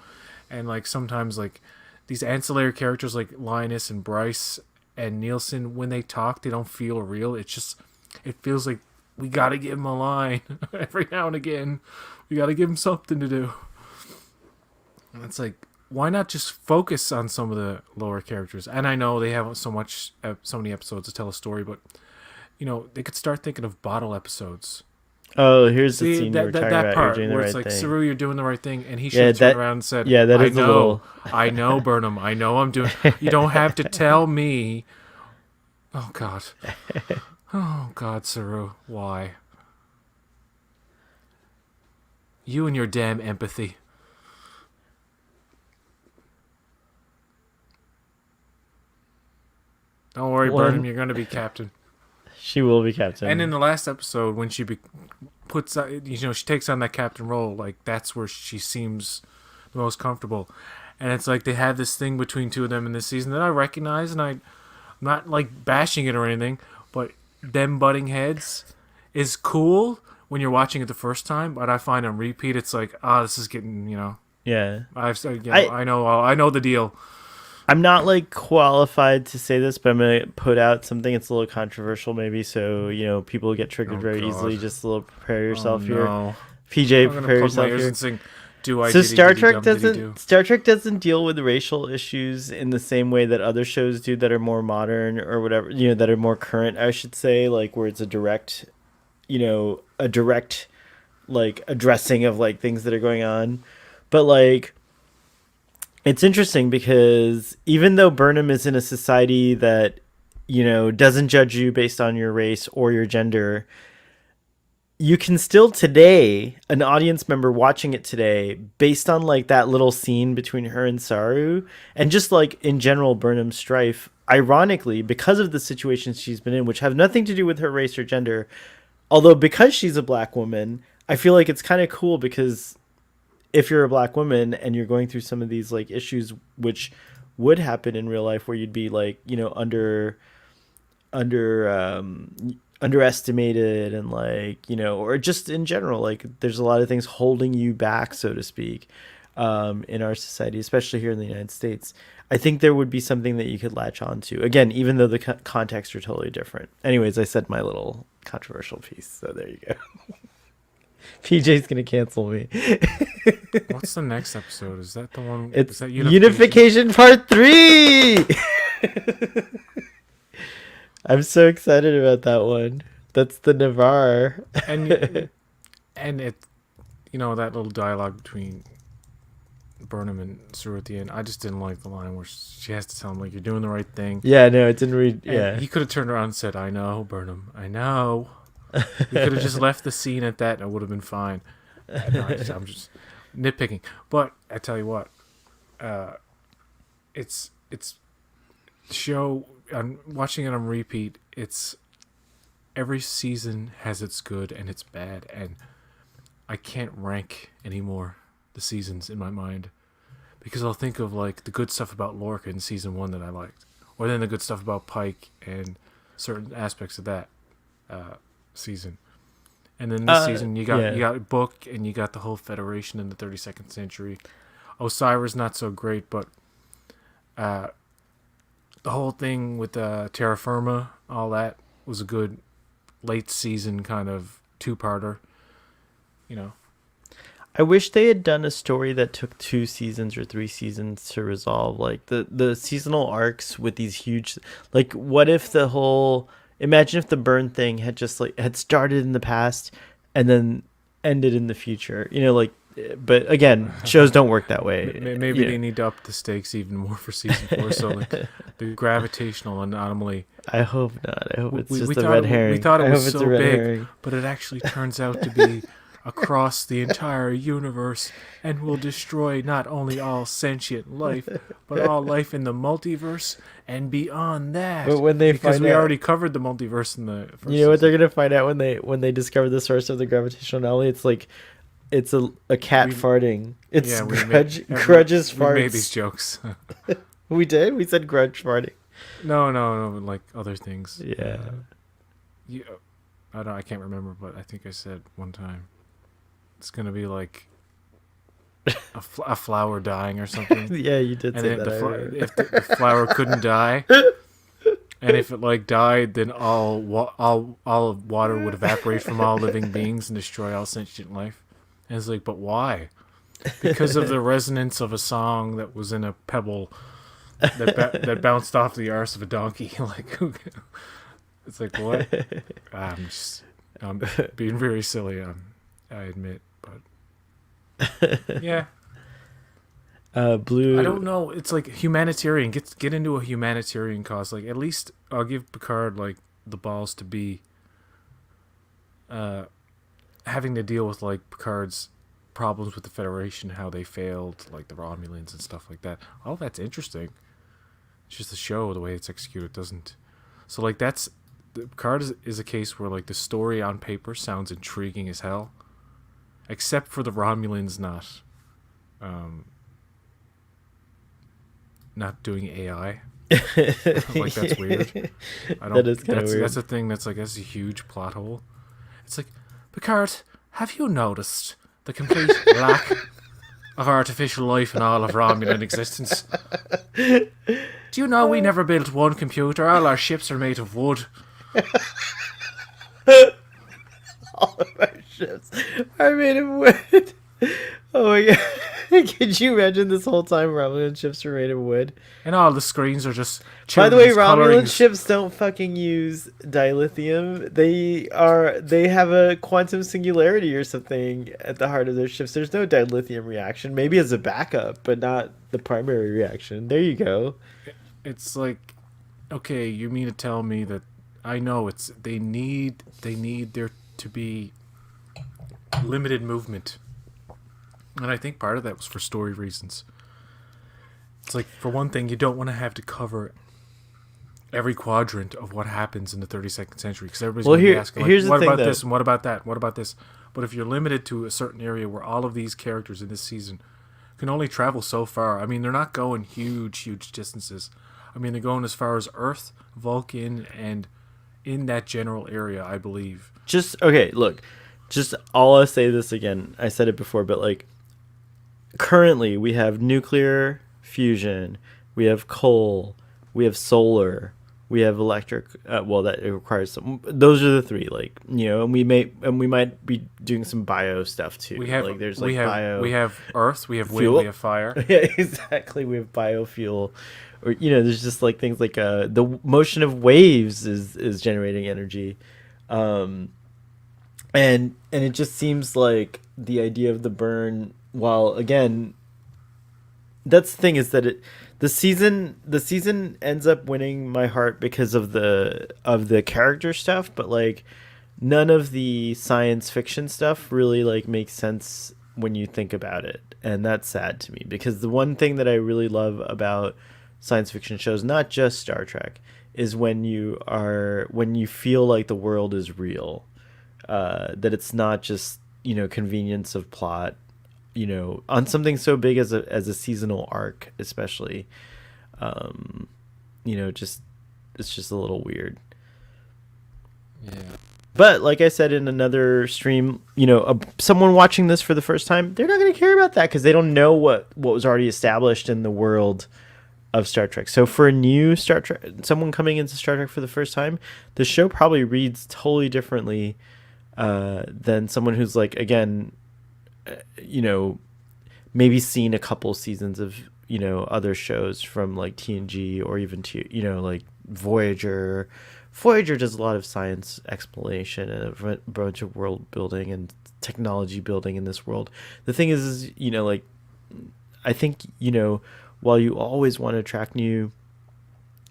and like sometimes like these ancillary characters like Linus and Bryce and Nielsen. When they talk, they don't feel real. It feels like we got to give him a line every now and again. We got to give him something to do. And it's like, why not just focus on some of the lower characters? And I know they have so many episodes to tell a story, but they could start thinking of bottle episodes. Oh, here's the scene you were talking about. Part you're doing where the it's right like, thing. Saru, you're doing the right thing, and he should have turned around and said, "Yeah, that is I know, Burnham. I know I'm doing. You don't have to tell me." Oh God, Saru, why? You and your damn empathy. Don't worry, Burnham. You're going to be captain. She will be captain. And in the last episode, when she she takes on that captain role, like that's where she seems the most comfortable. And it's like they have this thing between two of them in this season that I recognize, and I'm not like bashing it or anything, but them butting heads is cool when you're watching it the first time. But I find on repeat, it's like, this is getting, Yeah. I know the deal. I'm not like qualified to say this, but I'm gonna put out something. It's a little controversial, maybe, so people get triggered very easily. Just a little prepare yourself here. PJ, prepare yourself here. So Star Trek doesn't deal with racial issues in the same way that other shows do that are more modern or whatever. That are more current, I should say, like where it's a direct like addressing of like things that are going on, but like. It's interesting because even though Burnham is in a society that, doesn't judge you based on your race or your gender, you can still today, an audience member watching it today, based on like that little scene between her and Saru, and just like in general Burnham's strife, ironically, because of the situations she's been in, which have nothing to do with her race or gender, although because she's a black woman, I feel like it's kind of cool because if you're a black woman and you're going through some of these like issues, which would happen in real life, where you'd be like, under underestimated, and like, or just in general, like there's a lot of things holding you back, so to speak, in our society, especially here in the United States. I think there would be something that you could latch on to, again, even though the contexts are totally different. Anyways, I said my little controversial piece, so there you go. PJ's gonna cancel me. What's the next episode? Is that the one? It's is that Unification Part 3. I'm so excited about that one. That's the Navarre. And it, that little dialogue between Burnham and Sue at the end. I just didn't like the line where she has to tell him, like, you're doing the right thing. Yeah, no, it didn't read. And yeah, he could have turned around and said, "I know, Burnham, I know." He could have just left the scene at that, and it would have been fine. No, I'm just nitpicking, but I tell you what, it's show. I'm watching it on repeat. It's every season has its good and its bad, and I can't rank anymore the seasons in my mind because I'll think of like the good stuff about Lorca in season 1 that I liked, or then the good stuff about Pike and certain aspects of that season. And then this season you got Book, and you got the whole Federation in the 32nd century. Osiris not so great, but the whole thing with Terra Firma, all that was a good late season kind of two-parter. I wish they had done a story that took 2 seasons or 3 seasons to resolve, like the seasonal arcs with these huge, like, what if the whole, imagine if the burn thing had just like had started in the past and then ended in the future, like, but again, shows don't work that way. Maybe they need to up the stakes even more for season 4. So like the gravitational anomaly. I hope not. I hope it's we just a red herring. We thought it was so big, herring. But it actually turns out to be across the entire universe and will destroy not only all sentient life, but all life in the multiverse and beyond that. But when they because find we out, already covered the multiverse in the first what they're gonna find out when they discover the source of the gravitational anomaly? It's like it's a cat farting. It's Grudge's farts. We made these jokes. We did. We said Grudge farting. No, like other things. Yeah. I can't remember, but I think I said one time it's gonna be like a flower dying or something. Yeah, you did say that. If the flower couldn't die, and if it like died, then all of water would evaporate from all living beings and destroy all sentient life. And it's like, but why? Because of the resonance of a song that was in a pebble that bounced off the arse of a donkey. Like, it's like, what? I'm being very silly. I admit, but yeah. Blue. I don't know. It's like humanitarian. Get into a humanitarian cause. Like, at least I'll give Picard like the balls to be having to deal with like Picard's problems with the Federation, how they failed, like the Romulans and stuff like that. All that's interesting. It's just the show, the way it's executed, doesn't. So like Picard is a case where like the story on paper sounds intriguing as hell, except for the Romulans not doing AI. Like, that's weird. That is kind of weird. That's a thing that's a huge plot hole. It's like, Picard, have you noticed the complete lack of artificial life in all of Romulan existence? Do you know we never built one computer? All our ships are made of wood. All of our ships are made of wood. Oh my god. Could you imagine this whole time Romulan ships are made of wood? And all the screens are just... By the way, Romulan ships don't fucking use dilithium. They have a quantum singularity or something at the heart of their ships. There's no dilithium reaction. Maybe as a backup, but not the primary reaction. There you go. It's like, okay, you mean to tell me that I know they need there to be limited movement. And I think part of that was for story reasons. It's like, for one thing, you don't want to have to cover every quadrant of what happens in the 32nd century, because everybody's going to be asking, like, what about this and what about that? What about this? But if you're limited to a certain area where all of these characters in this season can only travel so far, I mean, they're not going huge distances. I mean, they're going as far as Earth, Vulcan, and in that general area, I believe. Just okay, look. Just I'll say this again. I said it before, but like currently we have nuclear fusion, we have coal, we have solar, we have electric. Well, that it requires some. Those are the three, like and we might be doing some bio stuff too. We have Like there's we like have we bio have earth, we have wind, fuel. we have fire. Yeah, exactly. We have biofuel, or there's just like things like the motion of waves is generating energy, um, and it just seems like the idea of the burn. While again, that's the thing is that the season ends up winning my heart because of the character stuff, but like none of the science fiction stuff really like makes sense when you think about it, and that's sad to me because the one thing that I really love about science fiction shows, not just Star Trek, is when you feel like the world is real, that it's not just convenience of plot, on something so big as a seasonal arc, especially. um just it's just a little weird. Yeah. But like I said in another stream, someone watching this for the first time, they're not going to care about that because they don't know what was already established in the world of Star Trek. So for a new Star Trek, someone coming into Star Trek for the first time, the show probably reads totally differently than someone who's like, again, you know, maybe seen a couple seasons of other shows from like TNG or even like Voyager. Voyager does a lot of science exploration and a bunch of world building and technology building in this world. The thing is like I think while you always want to attract new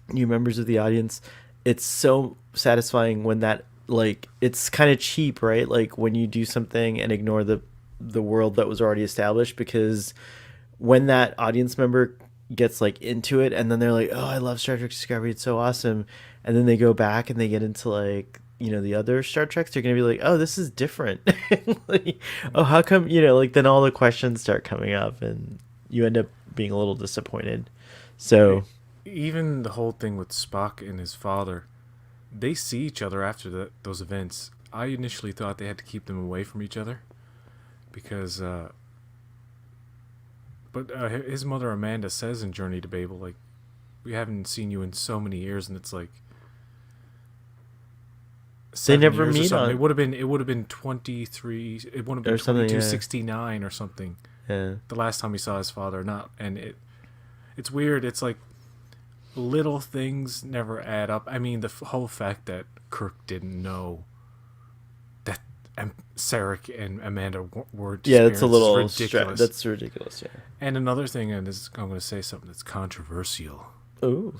members of the audience, it's so satisfying when that, like, it's kind of cheap, right? Like when you do something and ignore the world that was already established, because when that audience member gets like into it and then they're like, oh, I love Star Trek Discovery, it's so awesome, and then they go back and they get into like the other Star Treks, they're gonna be like, oh, this is different. Like, oh, how come, like then all the questions start coming up and you end up being a little disappointed. So Even the whole thing with Spock and his father, they see each other after those events. I initially thought they had to keep them away from each other because but his mother Amanda says in Journey to Babel, like, we haven't seen you in so many years, and it's like they 7 never years or meet something. on It would have been 23. It would have been or something. 2269 or something. Yeah. The last time he saw his father, not, and it's weird. It's like little things never add up. I mean, the whole fact that Kirk didn't know that Sarek and Amanda were his Yeah, that's a parents is little ridiculous. that's ridiculous. Yeah. And another thing, and I'm going to say something that's controversial. Ooh.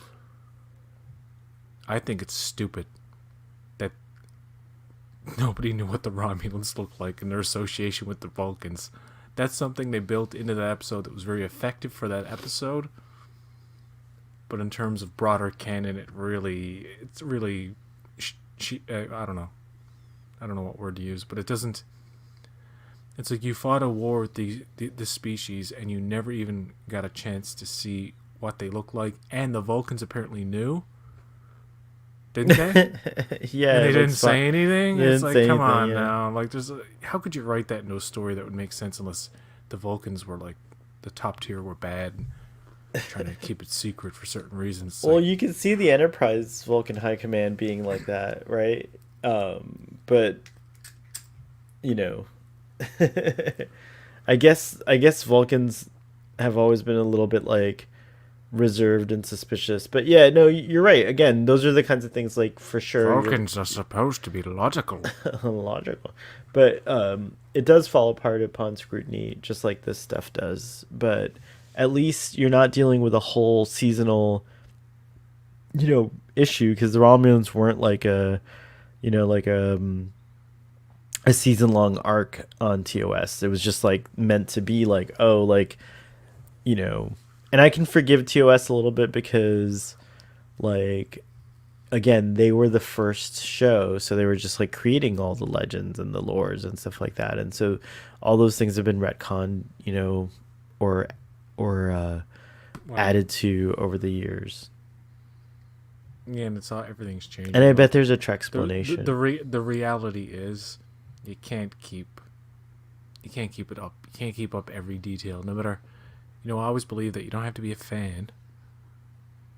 I think it's stupid that nobody knew what the Romulans looked like and their association with the Vulcans. That's something they built into that episode that was very effective for that episode. But in terms of broader canon, it's really, I don't know. I don't know what word to use, but it doesn't. It's like you fought a war with the species and you never even got a chance to see what they look like. And the Vulcans apparently knew. Didn't they? Yeah. And they didn't say anything? They It's didn't like, say come anything, on yeah. now. Like, how could you write that into a story that would make sense unless the Vulcans were like, the top tier were bad and trying to keep it secret for certain reasons? Well, Like, you can see the Enterprise Vulcan High Command being like that, right? But I guess Vulcans have always been a little bit like reserved and suspicious. But yeah, no, you're right. Again, those are the kinds of things, like, for sure. Vulcans are supposed to be logical. Logical, but it does fall apart upon scrutiny, just like this stuff does. But at least you're not dealing with a whole seasonal issue, because the Romulans weren't like a season long arc on TOS. It was just like meant to be like, oh, like, and I can forgive TOS a little bit because, like, again, they were the first show, so they were just like creating all the legends and the lores and stuff like that, and so all those things have been retconned, or Wow. added to over the years. Yeah, and it's all everything's changing. And I But bet there's a Trek the explanation. the, re- the reality is, you can't keep you can't keep it up. You can't keep up every detail. No matter, I always believe that you don't have to be a fan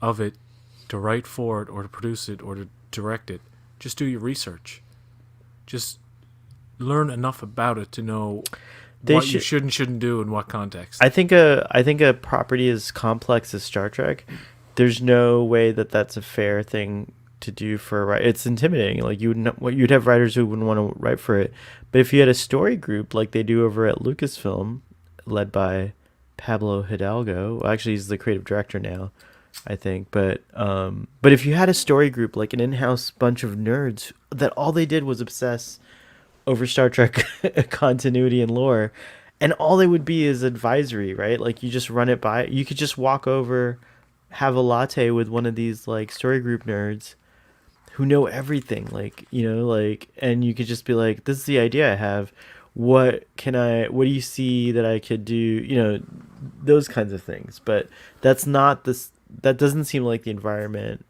of it to write for it or to produce it or to direct it. Just do your research. Just learn enough about it to know They what you should. should and shouldn't do in what context. I think a property as complex as Star Trek, there's no way that that's a fair thing to do for a writer. It's intimidating. Like you'd have writers who wouldn't want to write for it. But if you had a story group like they do over at Lucasfilm, led by Pablo Hidalgo, well, actually he's the creative director now, I think. But if you had a story group like an in-house bunch of nerds that all they did was obsess over Star Trek continuity and lore, and all they would be is advisory, right? Like you just run it by. You could just walk over, have a latte with one of these like story group nerds who know everything, and you could just be like, "This is the idea I have. What do you see that I could do? Those kinds of things." But that's not this. That doesn't seem like the environment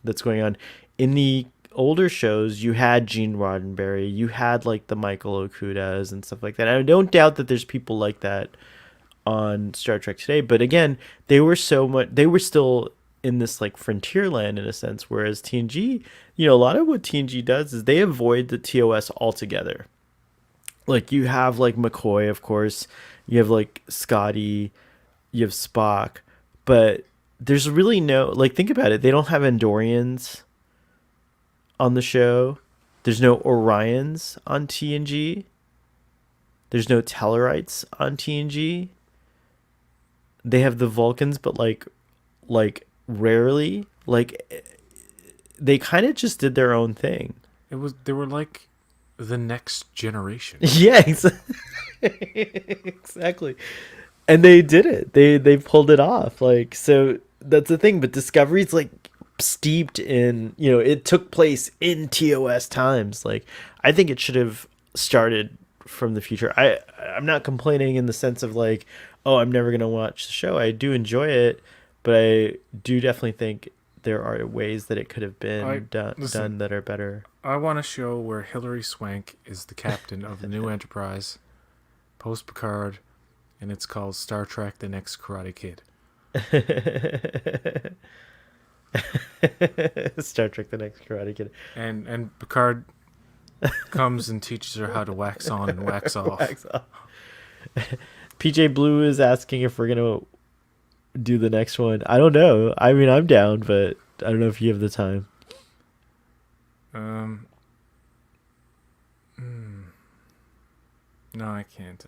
that's going on in the older shows. You had Gene Roddenberry, you had like the Michael Okudas and stuff like that. I don't doubt that there's people like that on Star Trek today, but again, they were still in this like frontier land in a sense, whereas TNG, a lot of what TNG does is they avoid the TOS altogether. Like you have like McCoy, of course, you have like Scotty, you have Spock, but there's really no, like, think about it, they don't have Andorians on the show. There's no Orions on TNG. There's no Tellarites on TNG. They have the Vulcans, but like rarely. Like they kind of just did their own thing. They were like the next generation. Yeah, exactly. And they did it. They pulled it off. Like, so that's the thing. But Discovery's like steeped in, it took place in TOS times. Like, I think it should have started from the future. I'm not complaining in the sense of like, oh, I'm never gonna watch the show. I do enjoy it, but I do definitely think there are ways that it could have been done that are better. I want a show where Hilary Swank is the captain of the new Enterprise, post Picard, and it's called Star Trek: The Next Karate Kid. Star Trek: The Next Karate Kid. And Picard comes and teaches her how to wax on and wax off. Wax off. PJ Blue is asking if we're gonna do the next one. I don't know. I mean, I'm down, but I don't know if you have the time. No, I can't.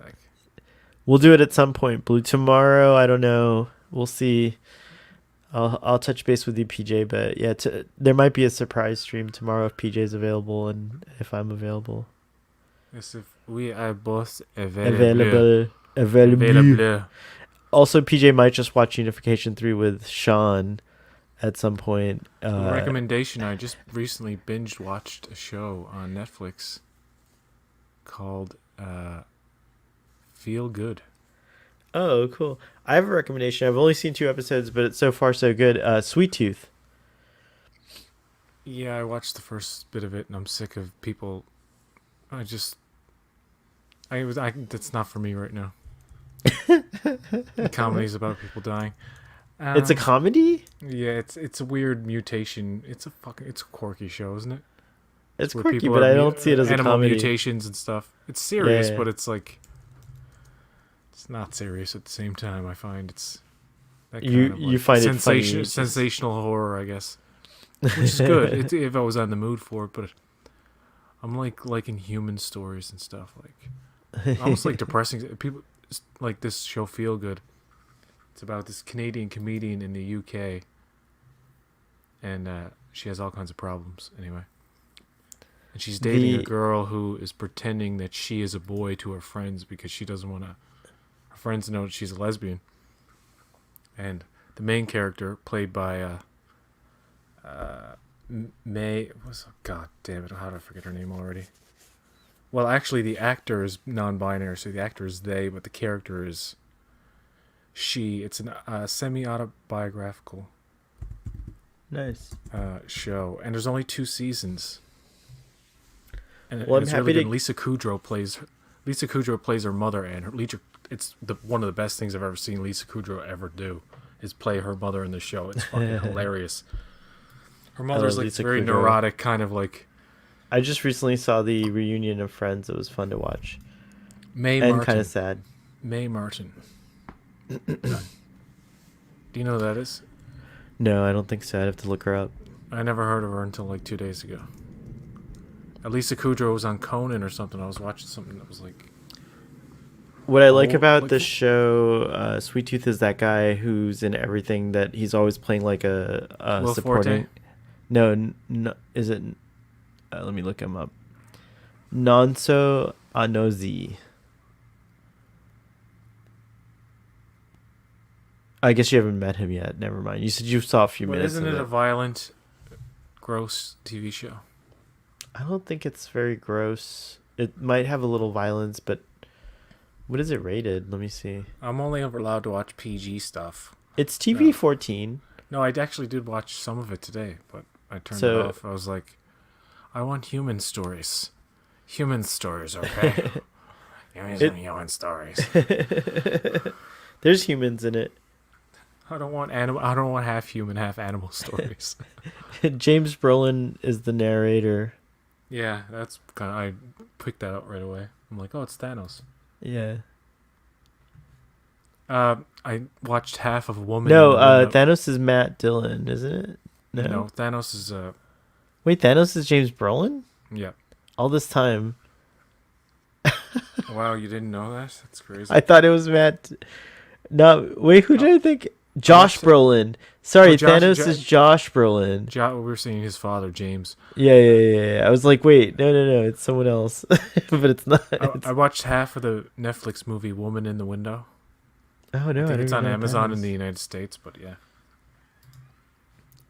We'll do it at some point, Blue. Tomorrow, I don't know. We'll see. I'll touch base with you, PJ. But yeah, there might be a surprise stream tomorrow if PJ's available and if I'm available. Yes, if we are both available. Also, PJ might just watch Unification 3 with Sean at some point. Recommendation: I just recently binge watched a show on Netflix called Feel Good. Oh, cool. I have a recommendation. I've only seen 2 episodes, but it's so far so good. Sweet Tooth. Yeah, I watched the first bit of it, and I'm sick of people. That's not for me right now. Comedies about people dying. It's a comedy? Yeah, it's a weird mutation. It's a quirky show, isn't it? It's quirky, but I don't see it as a animal comedy. mutations and stuff. It's serious, Yeah. but it's like it's not serious at the same time. I find it's that kind of you find it funny. sensational horror, I guess, which is good if I was on the mood for it. But I'm liking human stories and stuff, like almost like depressing people. Like this show, Feel Good. It's about this Canadian comedian in the UK, and she has all kinds of problems. Anyway, and she's dating a girl who is pretending that she is a boy to her friends because she doesn't want her friends to know that she's a lesbian. And the main character, played by May, God damn it, how did I forget her name already? Well, actually, the actor is non-binary, so the actor is they, but the character is she. It's a semi-autobiographical Nice. show, and there's only 2 seasons. And, Well, I'm it's happy really good. to. Lisa Kudrow plays her mother, and it's one of the best things I've ever seen Lisa Kudrow ever do is play her mother in the show. It's fucking hilarious. Her mother's love like Lisa very Kudrow. neurotic, kind of like I just recently saw the reunion of Friends. It was fun to watch Mae and kind Martin. of sad. Mae Martin. Do you know who that is? No, I don't think so. I'd have to look her up. I never heard of her until like 2 days ago. Lisa Kudrow was on Conan or something. I was watching something that was like. What I like about like the show Sweet Tooth is that guy who's in everything that he's always playing like a Will supporting. Forte? No, is it? Let me look him up. Nonso Anozi. I guess you haven't met him yet. Never mind. You said you saw a few But minutes. isn't of it a violent, gross TV show? I don't think it's very gross. It might have a little violence, but what is it rated? Let me see. I'm only ever allowed to watch PG stuff. It's TV 14. No, I actually did watch some of it today, but I turned So- it off. I was like, I want human stories. Human stories, okay? Give me some human stories. There's humans in it. I don't want half human, half animal stories. James Brolin is the narrator. Yeah, that's kind of. I picked that up right away. I'm like, oh, it's Thanos. Yeah. I watched half of Woman. No, in the Window. Thanos is Matt Dillon, isn't it? No, Thanos is Wait, Thanos is James Brolin? yeah. All this time. Wow, you didn't know that? That's crazy. I thought it was Matt. No, wait, who did I think? Josh saying- Brolin. Sorry, Oh, Josh- Thanos Jo- is Josh Brolin. We were seeing his father, James. Yeah. I was like, wait, no, it's someone else. But it's not. I watched half of the Netflix movie Woman in the Window. Oh, no, I think don't it's on even know what Amazon that in is. the United States, but yeah.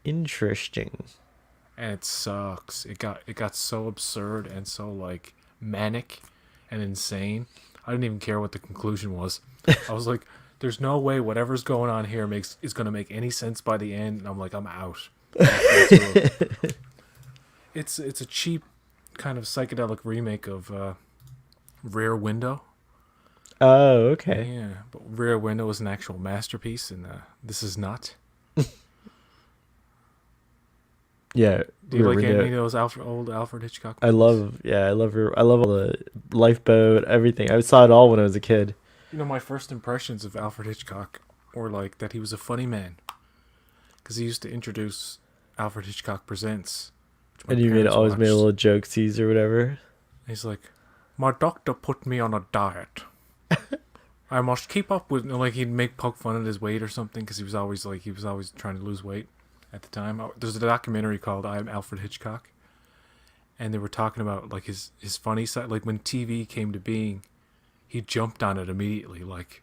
Interesting. And it sucks. It got so absurd and so like manic and insane. I didn't even care what the conclusion was. I was like, there's no way whatever's going on here is going to make any sense by the end, and I'm like, I'm out. It's a cheap kind of psychedelic remake of Rear Window. Oh, okay. Yeah, but Rear Window is an actual masterpiece, and this is not. Yeah. Do you Rear like Window. any of those old Alfred Hitchcock I movies? love all the Lifeboat, everything. I saw it all when I was a kid. You know, my first impressions of Alfred Hitchcock were like that he was a funny man. Because he used to introduce Alfred Hitchcock Presents. which my And you parents always made watched. little jokesies or whatever. He's like, my doctor put me on a diet. I must keep up with, like, he'd make poke fun at his weight or something because he was always trying to lose weight at the time. There's a documentary called I'm Alfred Hitchcock. And they were talking about, like, his funny side. Like, when TV came to being, he jumped on it immediately. Like,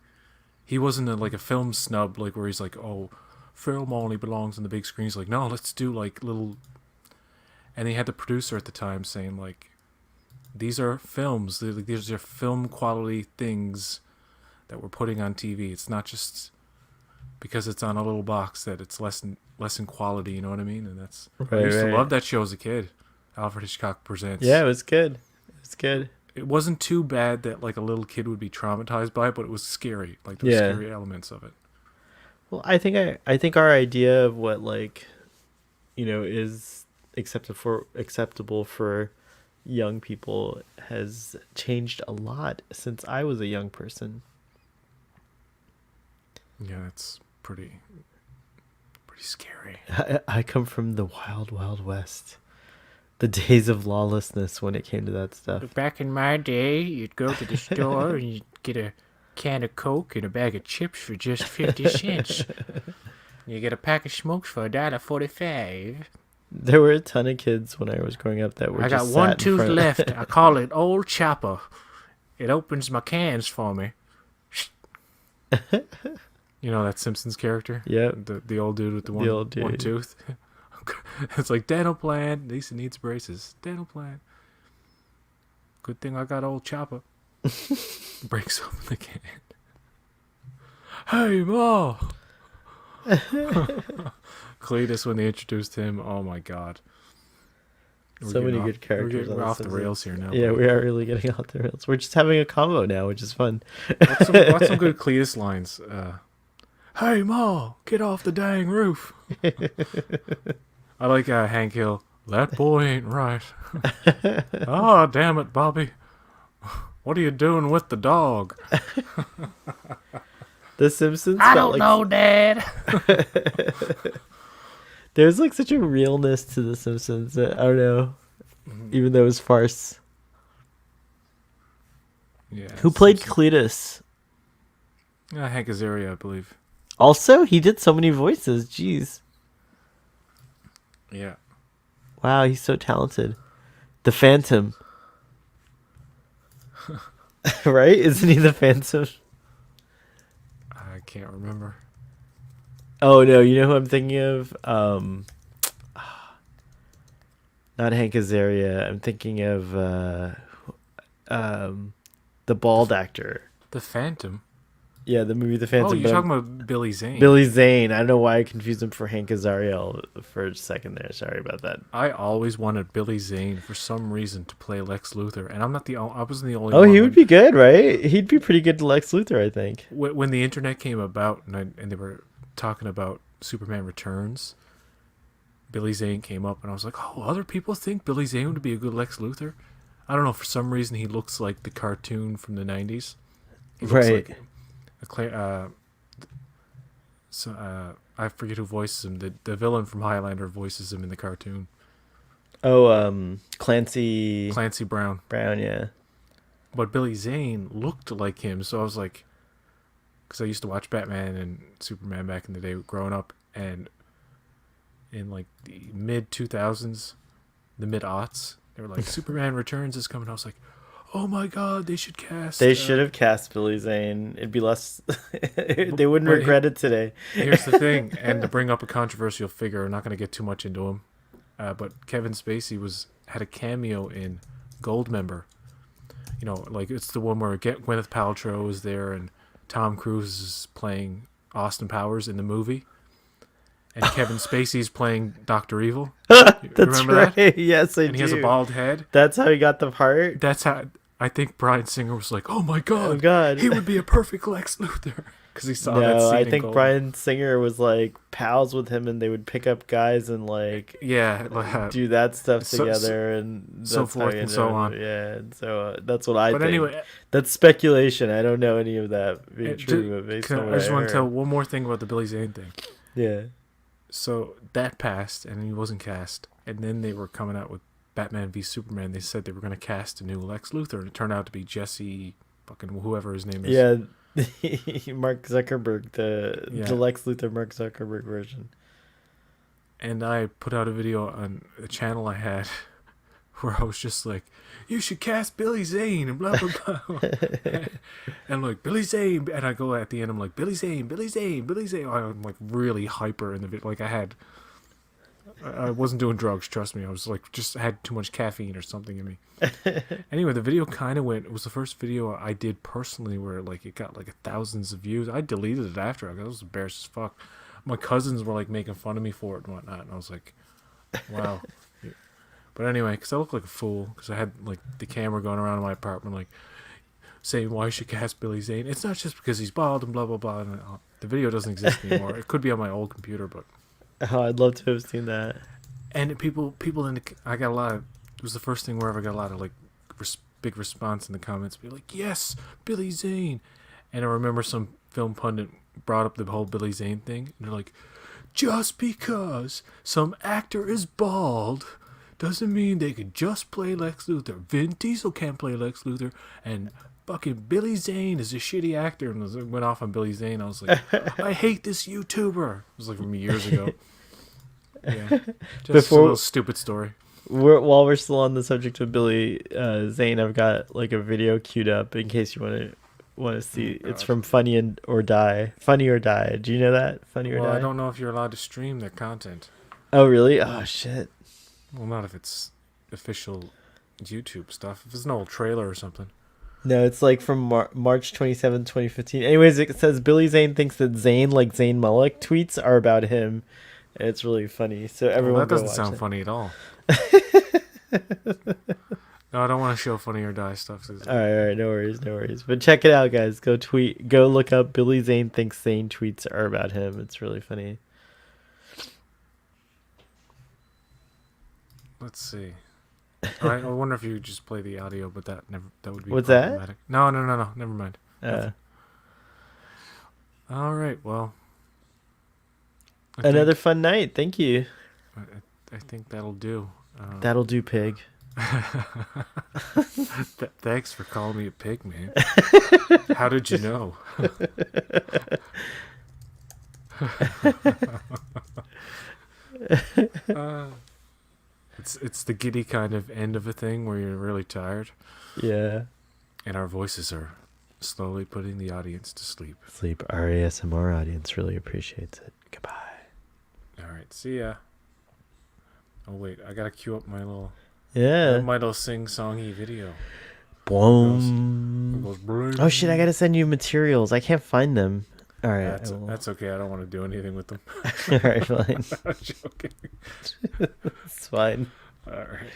he wasn't like a film snub, like, where he's like, oh, film only belongs on the big screen. He's like, no, let's do, like, little... And he had the producer at the time saying, like, these are films. These are film quality things that we're putting on TV. It's not just because it's on a little box that it's less in quality, you know what I mean? And that's... I used to love that show as a kid. Alfred Hitchcock Presents. Yeah, it was good. It's good. It wasn't too bad that like a little kid would be traumatized by it, but it was scary. Like there were scary elements of it. Well, I think our idea of what, like, you know, is acceptable for young people has changed a lot since I was a young person. Yeah, it's pretty scary. I come from the wild, wild west. The days of lawlessness when it came to that stuff. Back in my day, you'd go to the store and you'd get a can of Coke and a bag of chips for just 50 cents. You get a pack of smokes for $1.45. There were a ton of kids when I was growing up that were I got just one sat in tooth front- left. I call it Old Chopper. It opens my cans for me. You know that Simpsons character? Yep. The old dude with the one, old dude. one tooth. It's like dental plan. Lisa needs braces. Dental plan. Good thing I got Old Chopper. Breaks open the can. Hey, Ma! Cletus, when they introduced him, oh my god. So many good characters. We're off the rails here now. Yeah, we are really getting off the rails. We're just having a combo now, which is fun. What's some good Cletus lines? Hey, Ma, get off the dang roof. I like Hank Hill. That boy ain't right. Oh, damn it, Bobby. What are you doing with the dog? The Simpsons. I don't know, Dad. There's like such a realness to The Simpsons that I don't know, even though it was farce. Yeah. Who played Cletus? Hank Azaria, I believe. Also, he did so many voices. Jeez. Yeah. Wow, he's so talented. The Phantom. Right? Isn't he the Phantom? I can't remember. Oh no, you know who I'm thinking of? Not Hank Azaria. I'm thinking of the bald actor. The Phantom? Yeah, the movie The Phantom. Oh, you're talking about Billy Zane. Billy Zane. I don't know why I confused him for Hank Azaria for a second there. Sorry about that. I always wanted Billy Zane for some reason to play Lex Luthor, and I wasn't the only Oh, one. he would be good, right? He'd be pretty good to Lex Luthor, I think. When the internet came about and they were talking about Superman Returns, Billy Zane came up, and I was like, oh, other people think Billy Zane would be a good Lex Luthor? I don't know, for some reason he looks like the cartoon from the 90s. He looks right. Like I forget who voices him. The villain from Highlander voices him in the cartoon. Oh, Clancy Brown. Yeah. But Billy Zane looked like him, so I was like, because I used to watch Batman and Superman back in the day growing up, and in like the mid 2000s, the mid aughts, they were like, Superman Returns is coming. I was like, oh my god, they should cast. They should have cast Billy Zane. It'd be less. They wouldn't regret it today. Here's the thing, and to bring up a controversial figure, I'm not going to get too much into him, but Kevin Spacey had a cameo in Goldmember. You know, like it's the one where Gwyneth Paltrow is there and Tom Cruise is playing Austin Powers in the movie, and Kevin Spacey's playing Dr. Evil. That's remember right. That? Yes, I do. And he has a bald head. That's how he got the part. That's how I think Bryan Singer was like, "Oh my god, oh god, he would be a perfect Lex Luthor," because he saw that scene. No, I think Bryan Singer was like pals with him, and they would pick up guys and like do that stuff together, and that's so forth and so on. Yeah, and so that's what I think. But anyway, that's speculation. I don't know any of that being true. I just want to tell one more thing about the Billy Zane thing. Yeah. So that passed, and he wasn't cast, and then they were coming out with Batman v Superman. They said they were going to cast a new Lex Luthor, and it turned out to be Jesse, fucking whoever his name is. Yeah, Mark Zuckerberg, the Lex Luthor Mark Zuckerberg version. And I put out a video on a channel I had where I was just like, you should cast Billy Zane and blah blah blah, and I'm like, Billy Zane, and I go at the end, I'm like, Billy Zane, Billy Zane, Billy Zane. I'm like really hyper in the video, like I wasn't doing drugs, trust me. I was like, just had too much caffeine or something in me. Anyway, the video kind of went. It was the first video I did personally where like it got like thousands of views. I deleted it after. I was embarrassed as fuck. My cousins were like making fun of me for it and whatnot, and I was like, wow. But anyway, because I look like a fool, because I had like the camera going around in my apartment, like saying why you should cast Billy Zane. It's not just because he's bald and blah blah blah. And the video doesn't exist anymore. It could be on my old computer, but I'd love to have seen that. And people I got a lot of. It was the first thing where I got a lot of like big response in the comments. Be like, yes, Billy Zane. And I remember some film pundit brought up the whole Billy Zane thing, and they're like, just because some actor is bald doesn't mean they could just play Lex Luthor. Vin Diesel can't play Lex Luthor, and fucking Billy Zane is a shitty actor. And went off on Billy Zane. I was like, I hate this YouTuber. It was like from years ago. Yeah, just a little stupid story. While we're still on the subject of Billy Zane, I've got like a video queued up in case you want to see. It's from Funny or Die. Funny or Die. Do you know that? Funny or Die? Well, I don't know if you're allowed to stream their content. Oh, really? Oh, shit. Well, not if it's official YouTube stuff. If it's an old trailer or something. No, it's like from March 27, 2015. Anyways, it says Billy Zane thinks that Zayn, like Zayn Malik, tweets are about him. It's really funny. So Well, everyone that go doesn't watch sound it. funny at all. No, I don't want to show Funny or Die stuff, Susan. All right, no worries, no worries. But check it out, guys. Go look up Billy Zane thinks Zane tweets are about him. It's really funny. Let's see. I wonder if you could just play the audio, but that would be What's that? problematic. No. Never mind. Uh, All right. Well, another fun night. Thank you. I think that'll do. That'll do, pig. Thanks for calling me a pig, man. How did you know? It's the giddy kind of end of a thing where you're really tired, Yeah. and our voices are slowly putting the audience to sleep. Sleep. Our ASMR audience really appreciates it. Goodbye. All right. See ya. Oh wait, I gotta cue up my little sing-songy video. Boom. It goes, Oh shit! I gotta send you materials. I can't find them. All right. That's okay. I don't want to do anything with them. All right, fine. I'm joking. It's fine. All right.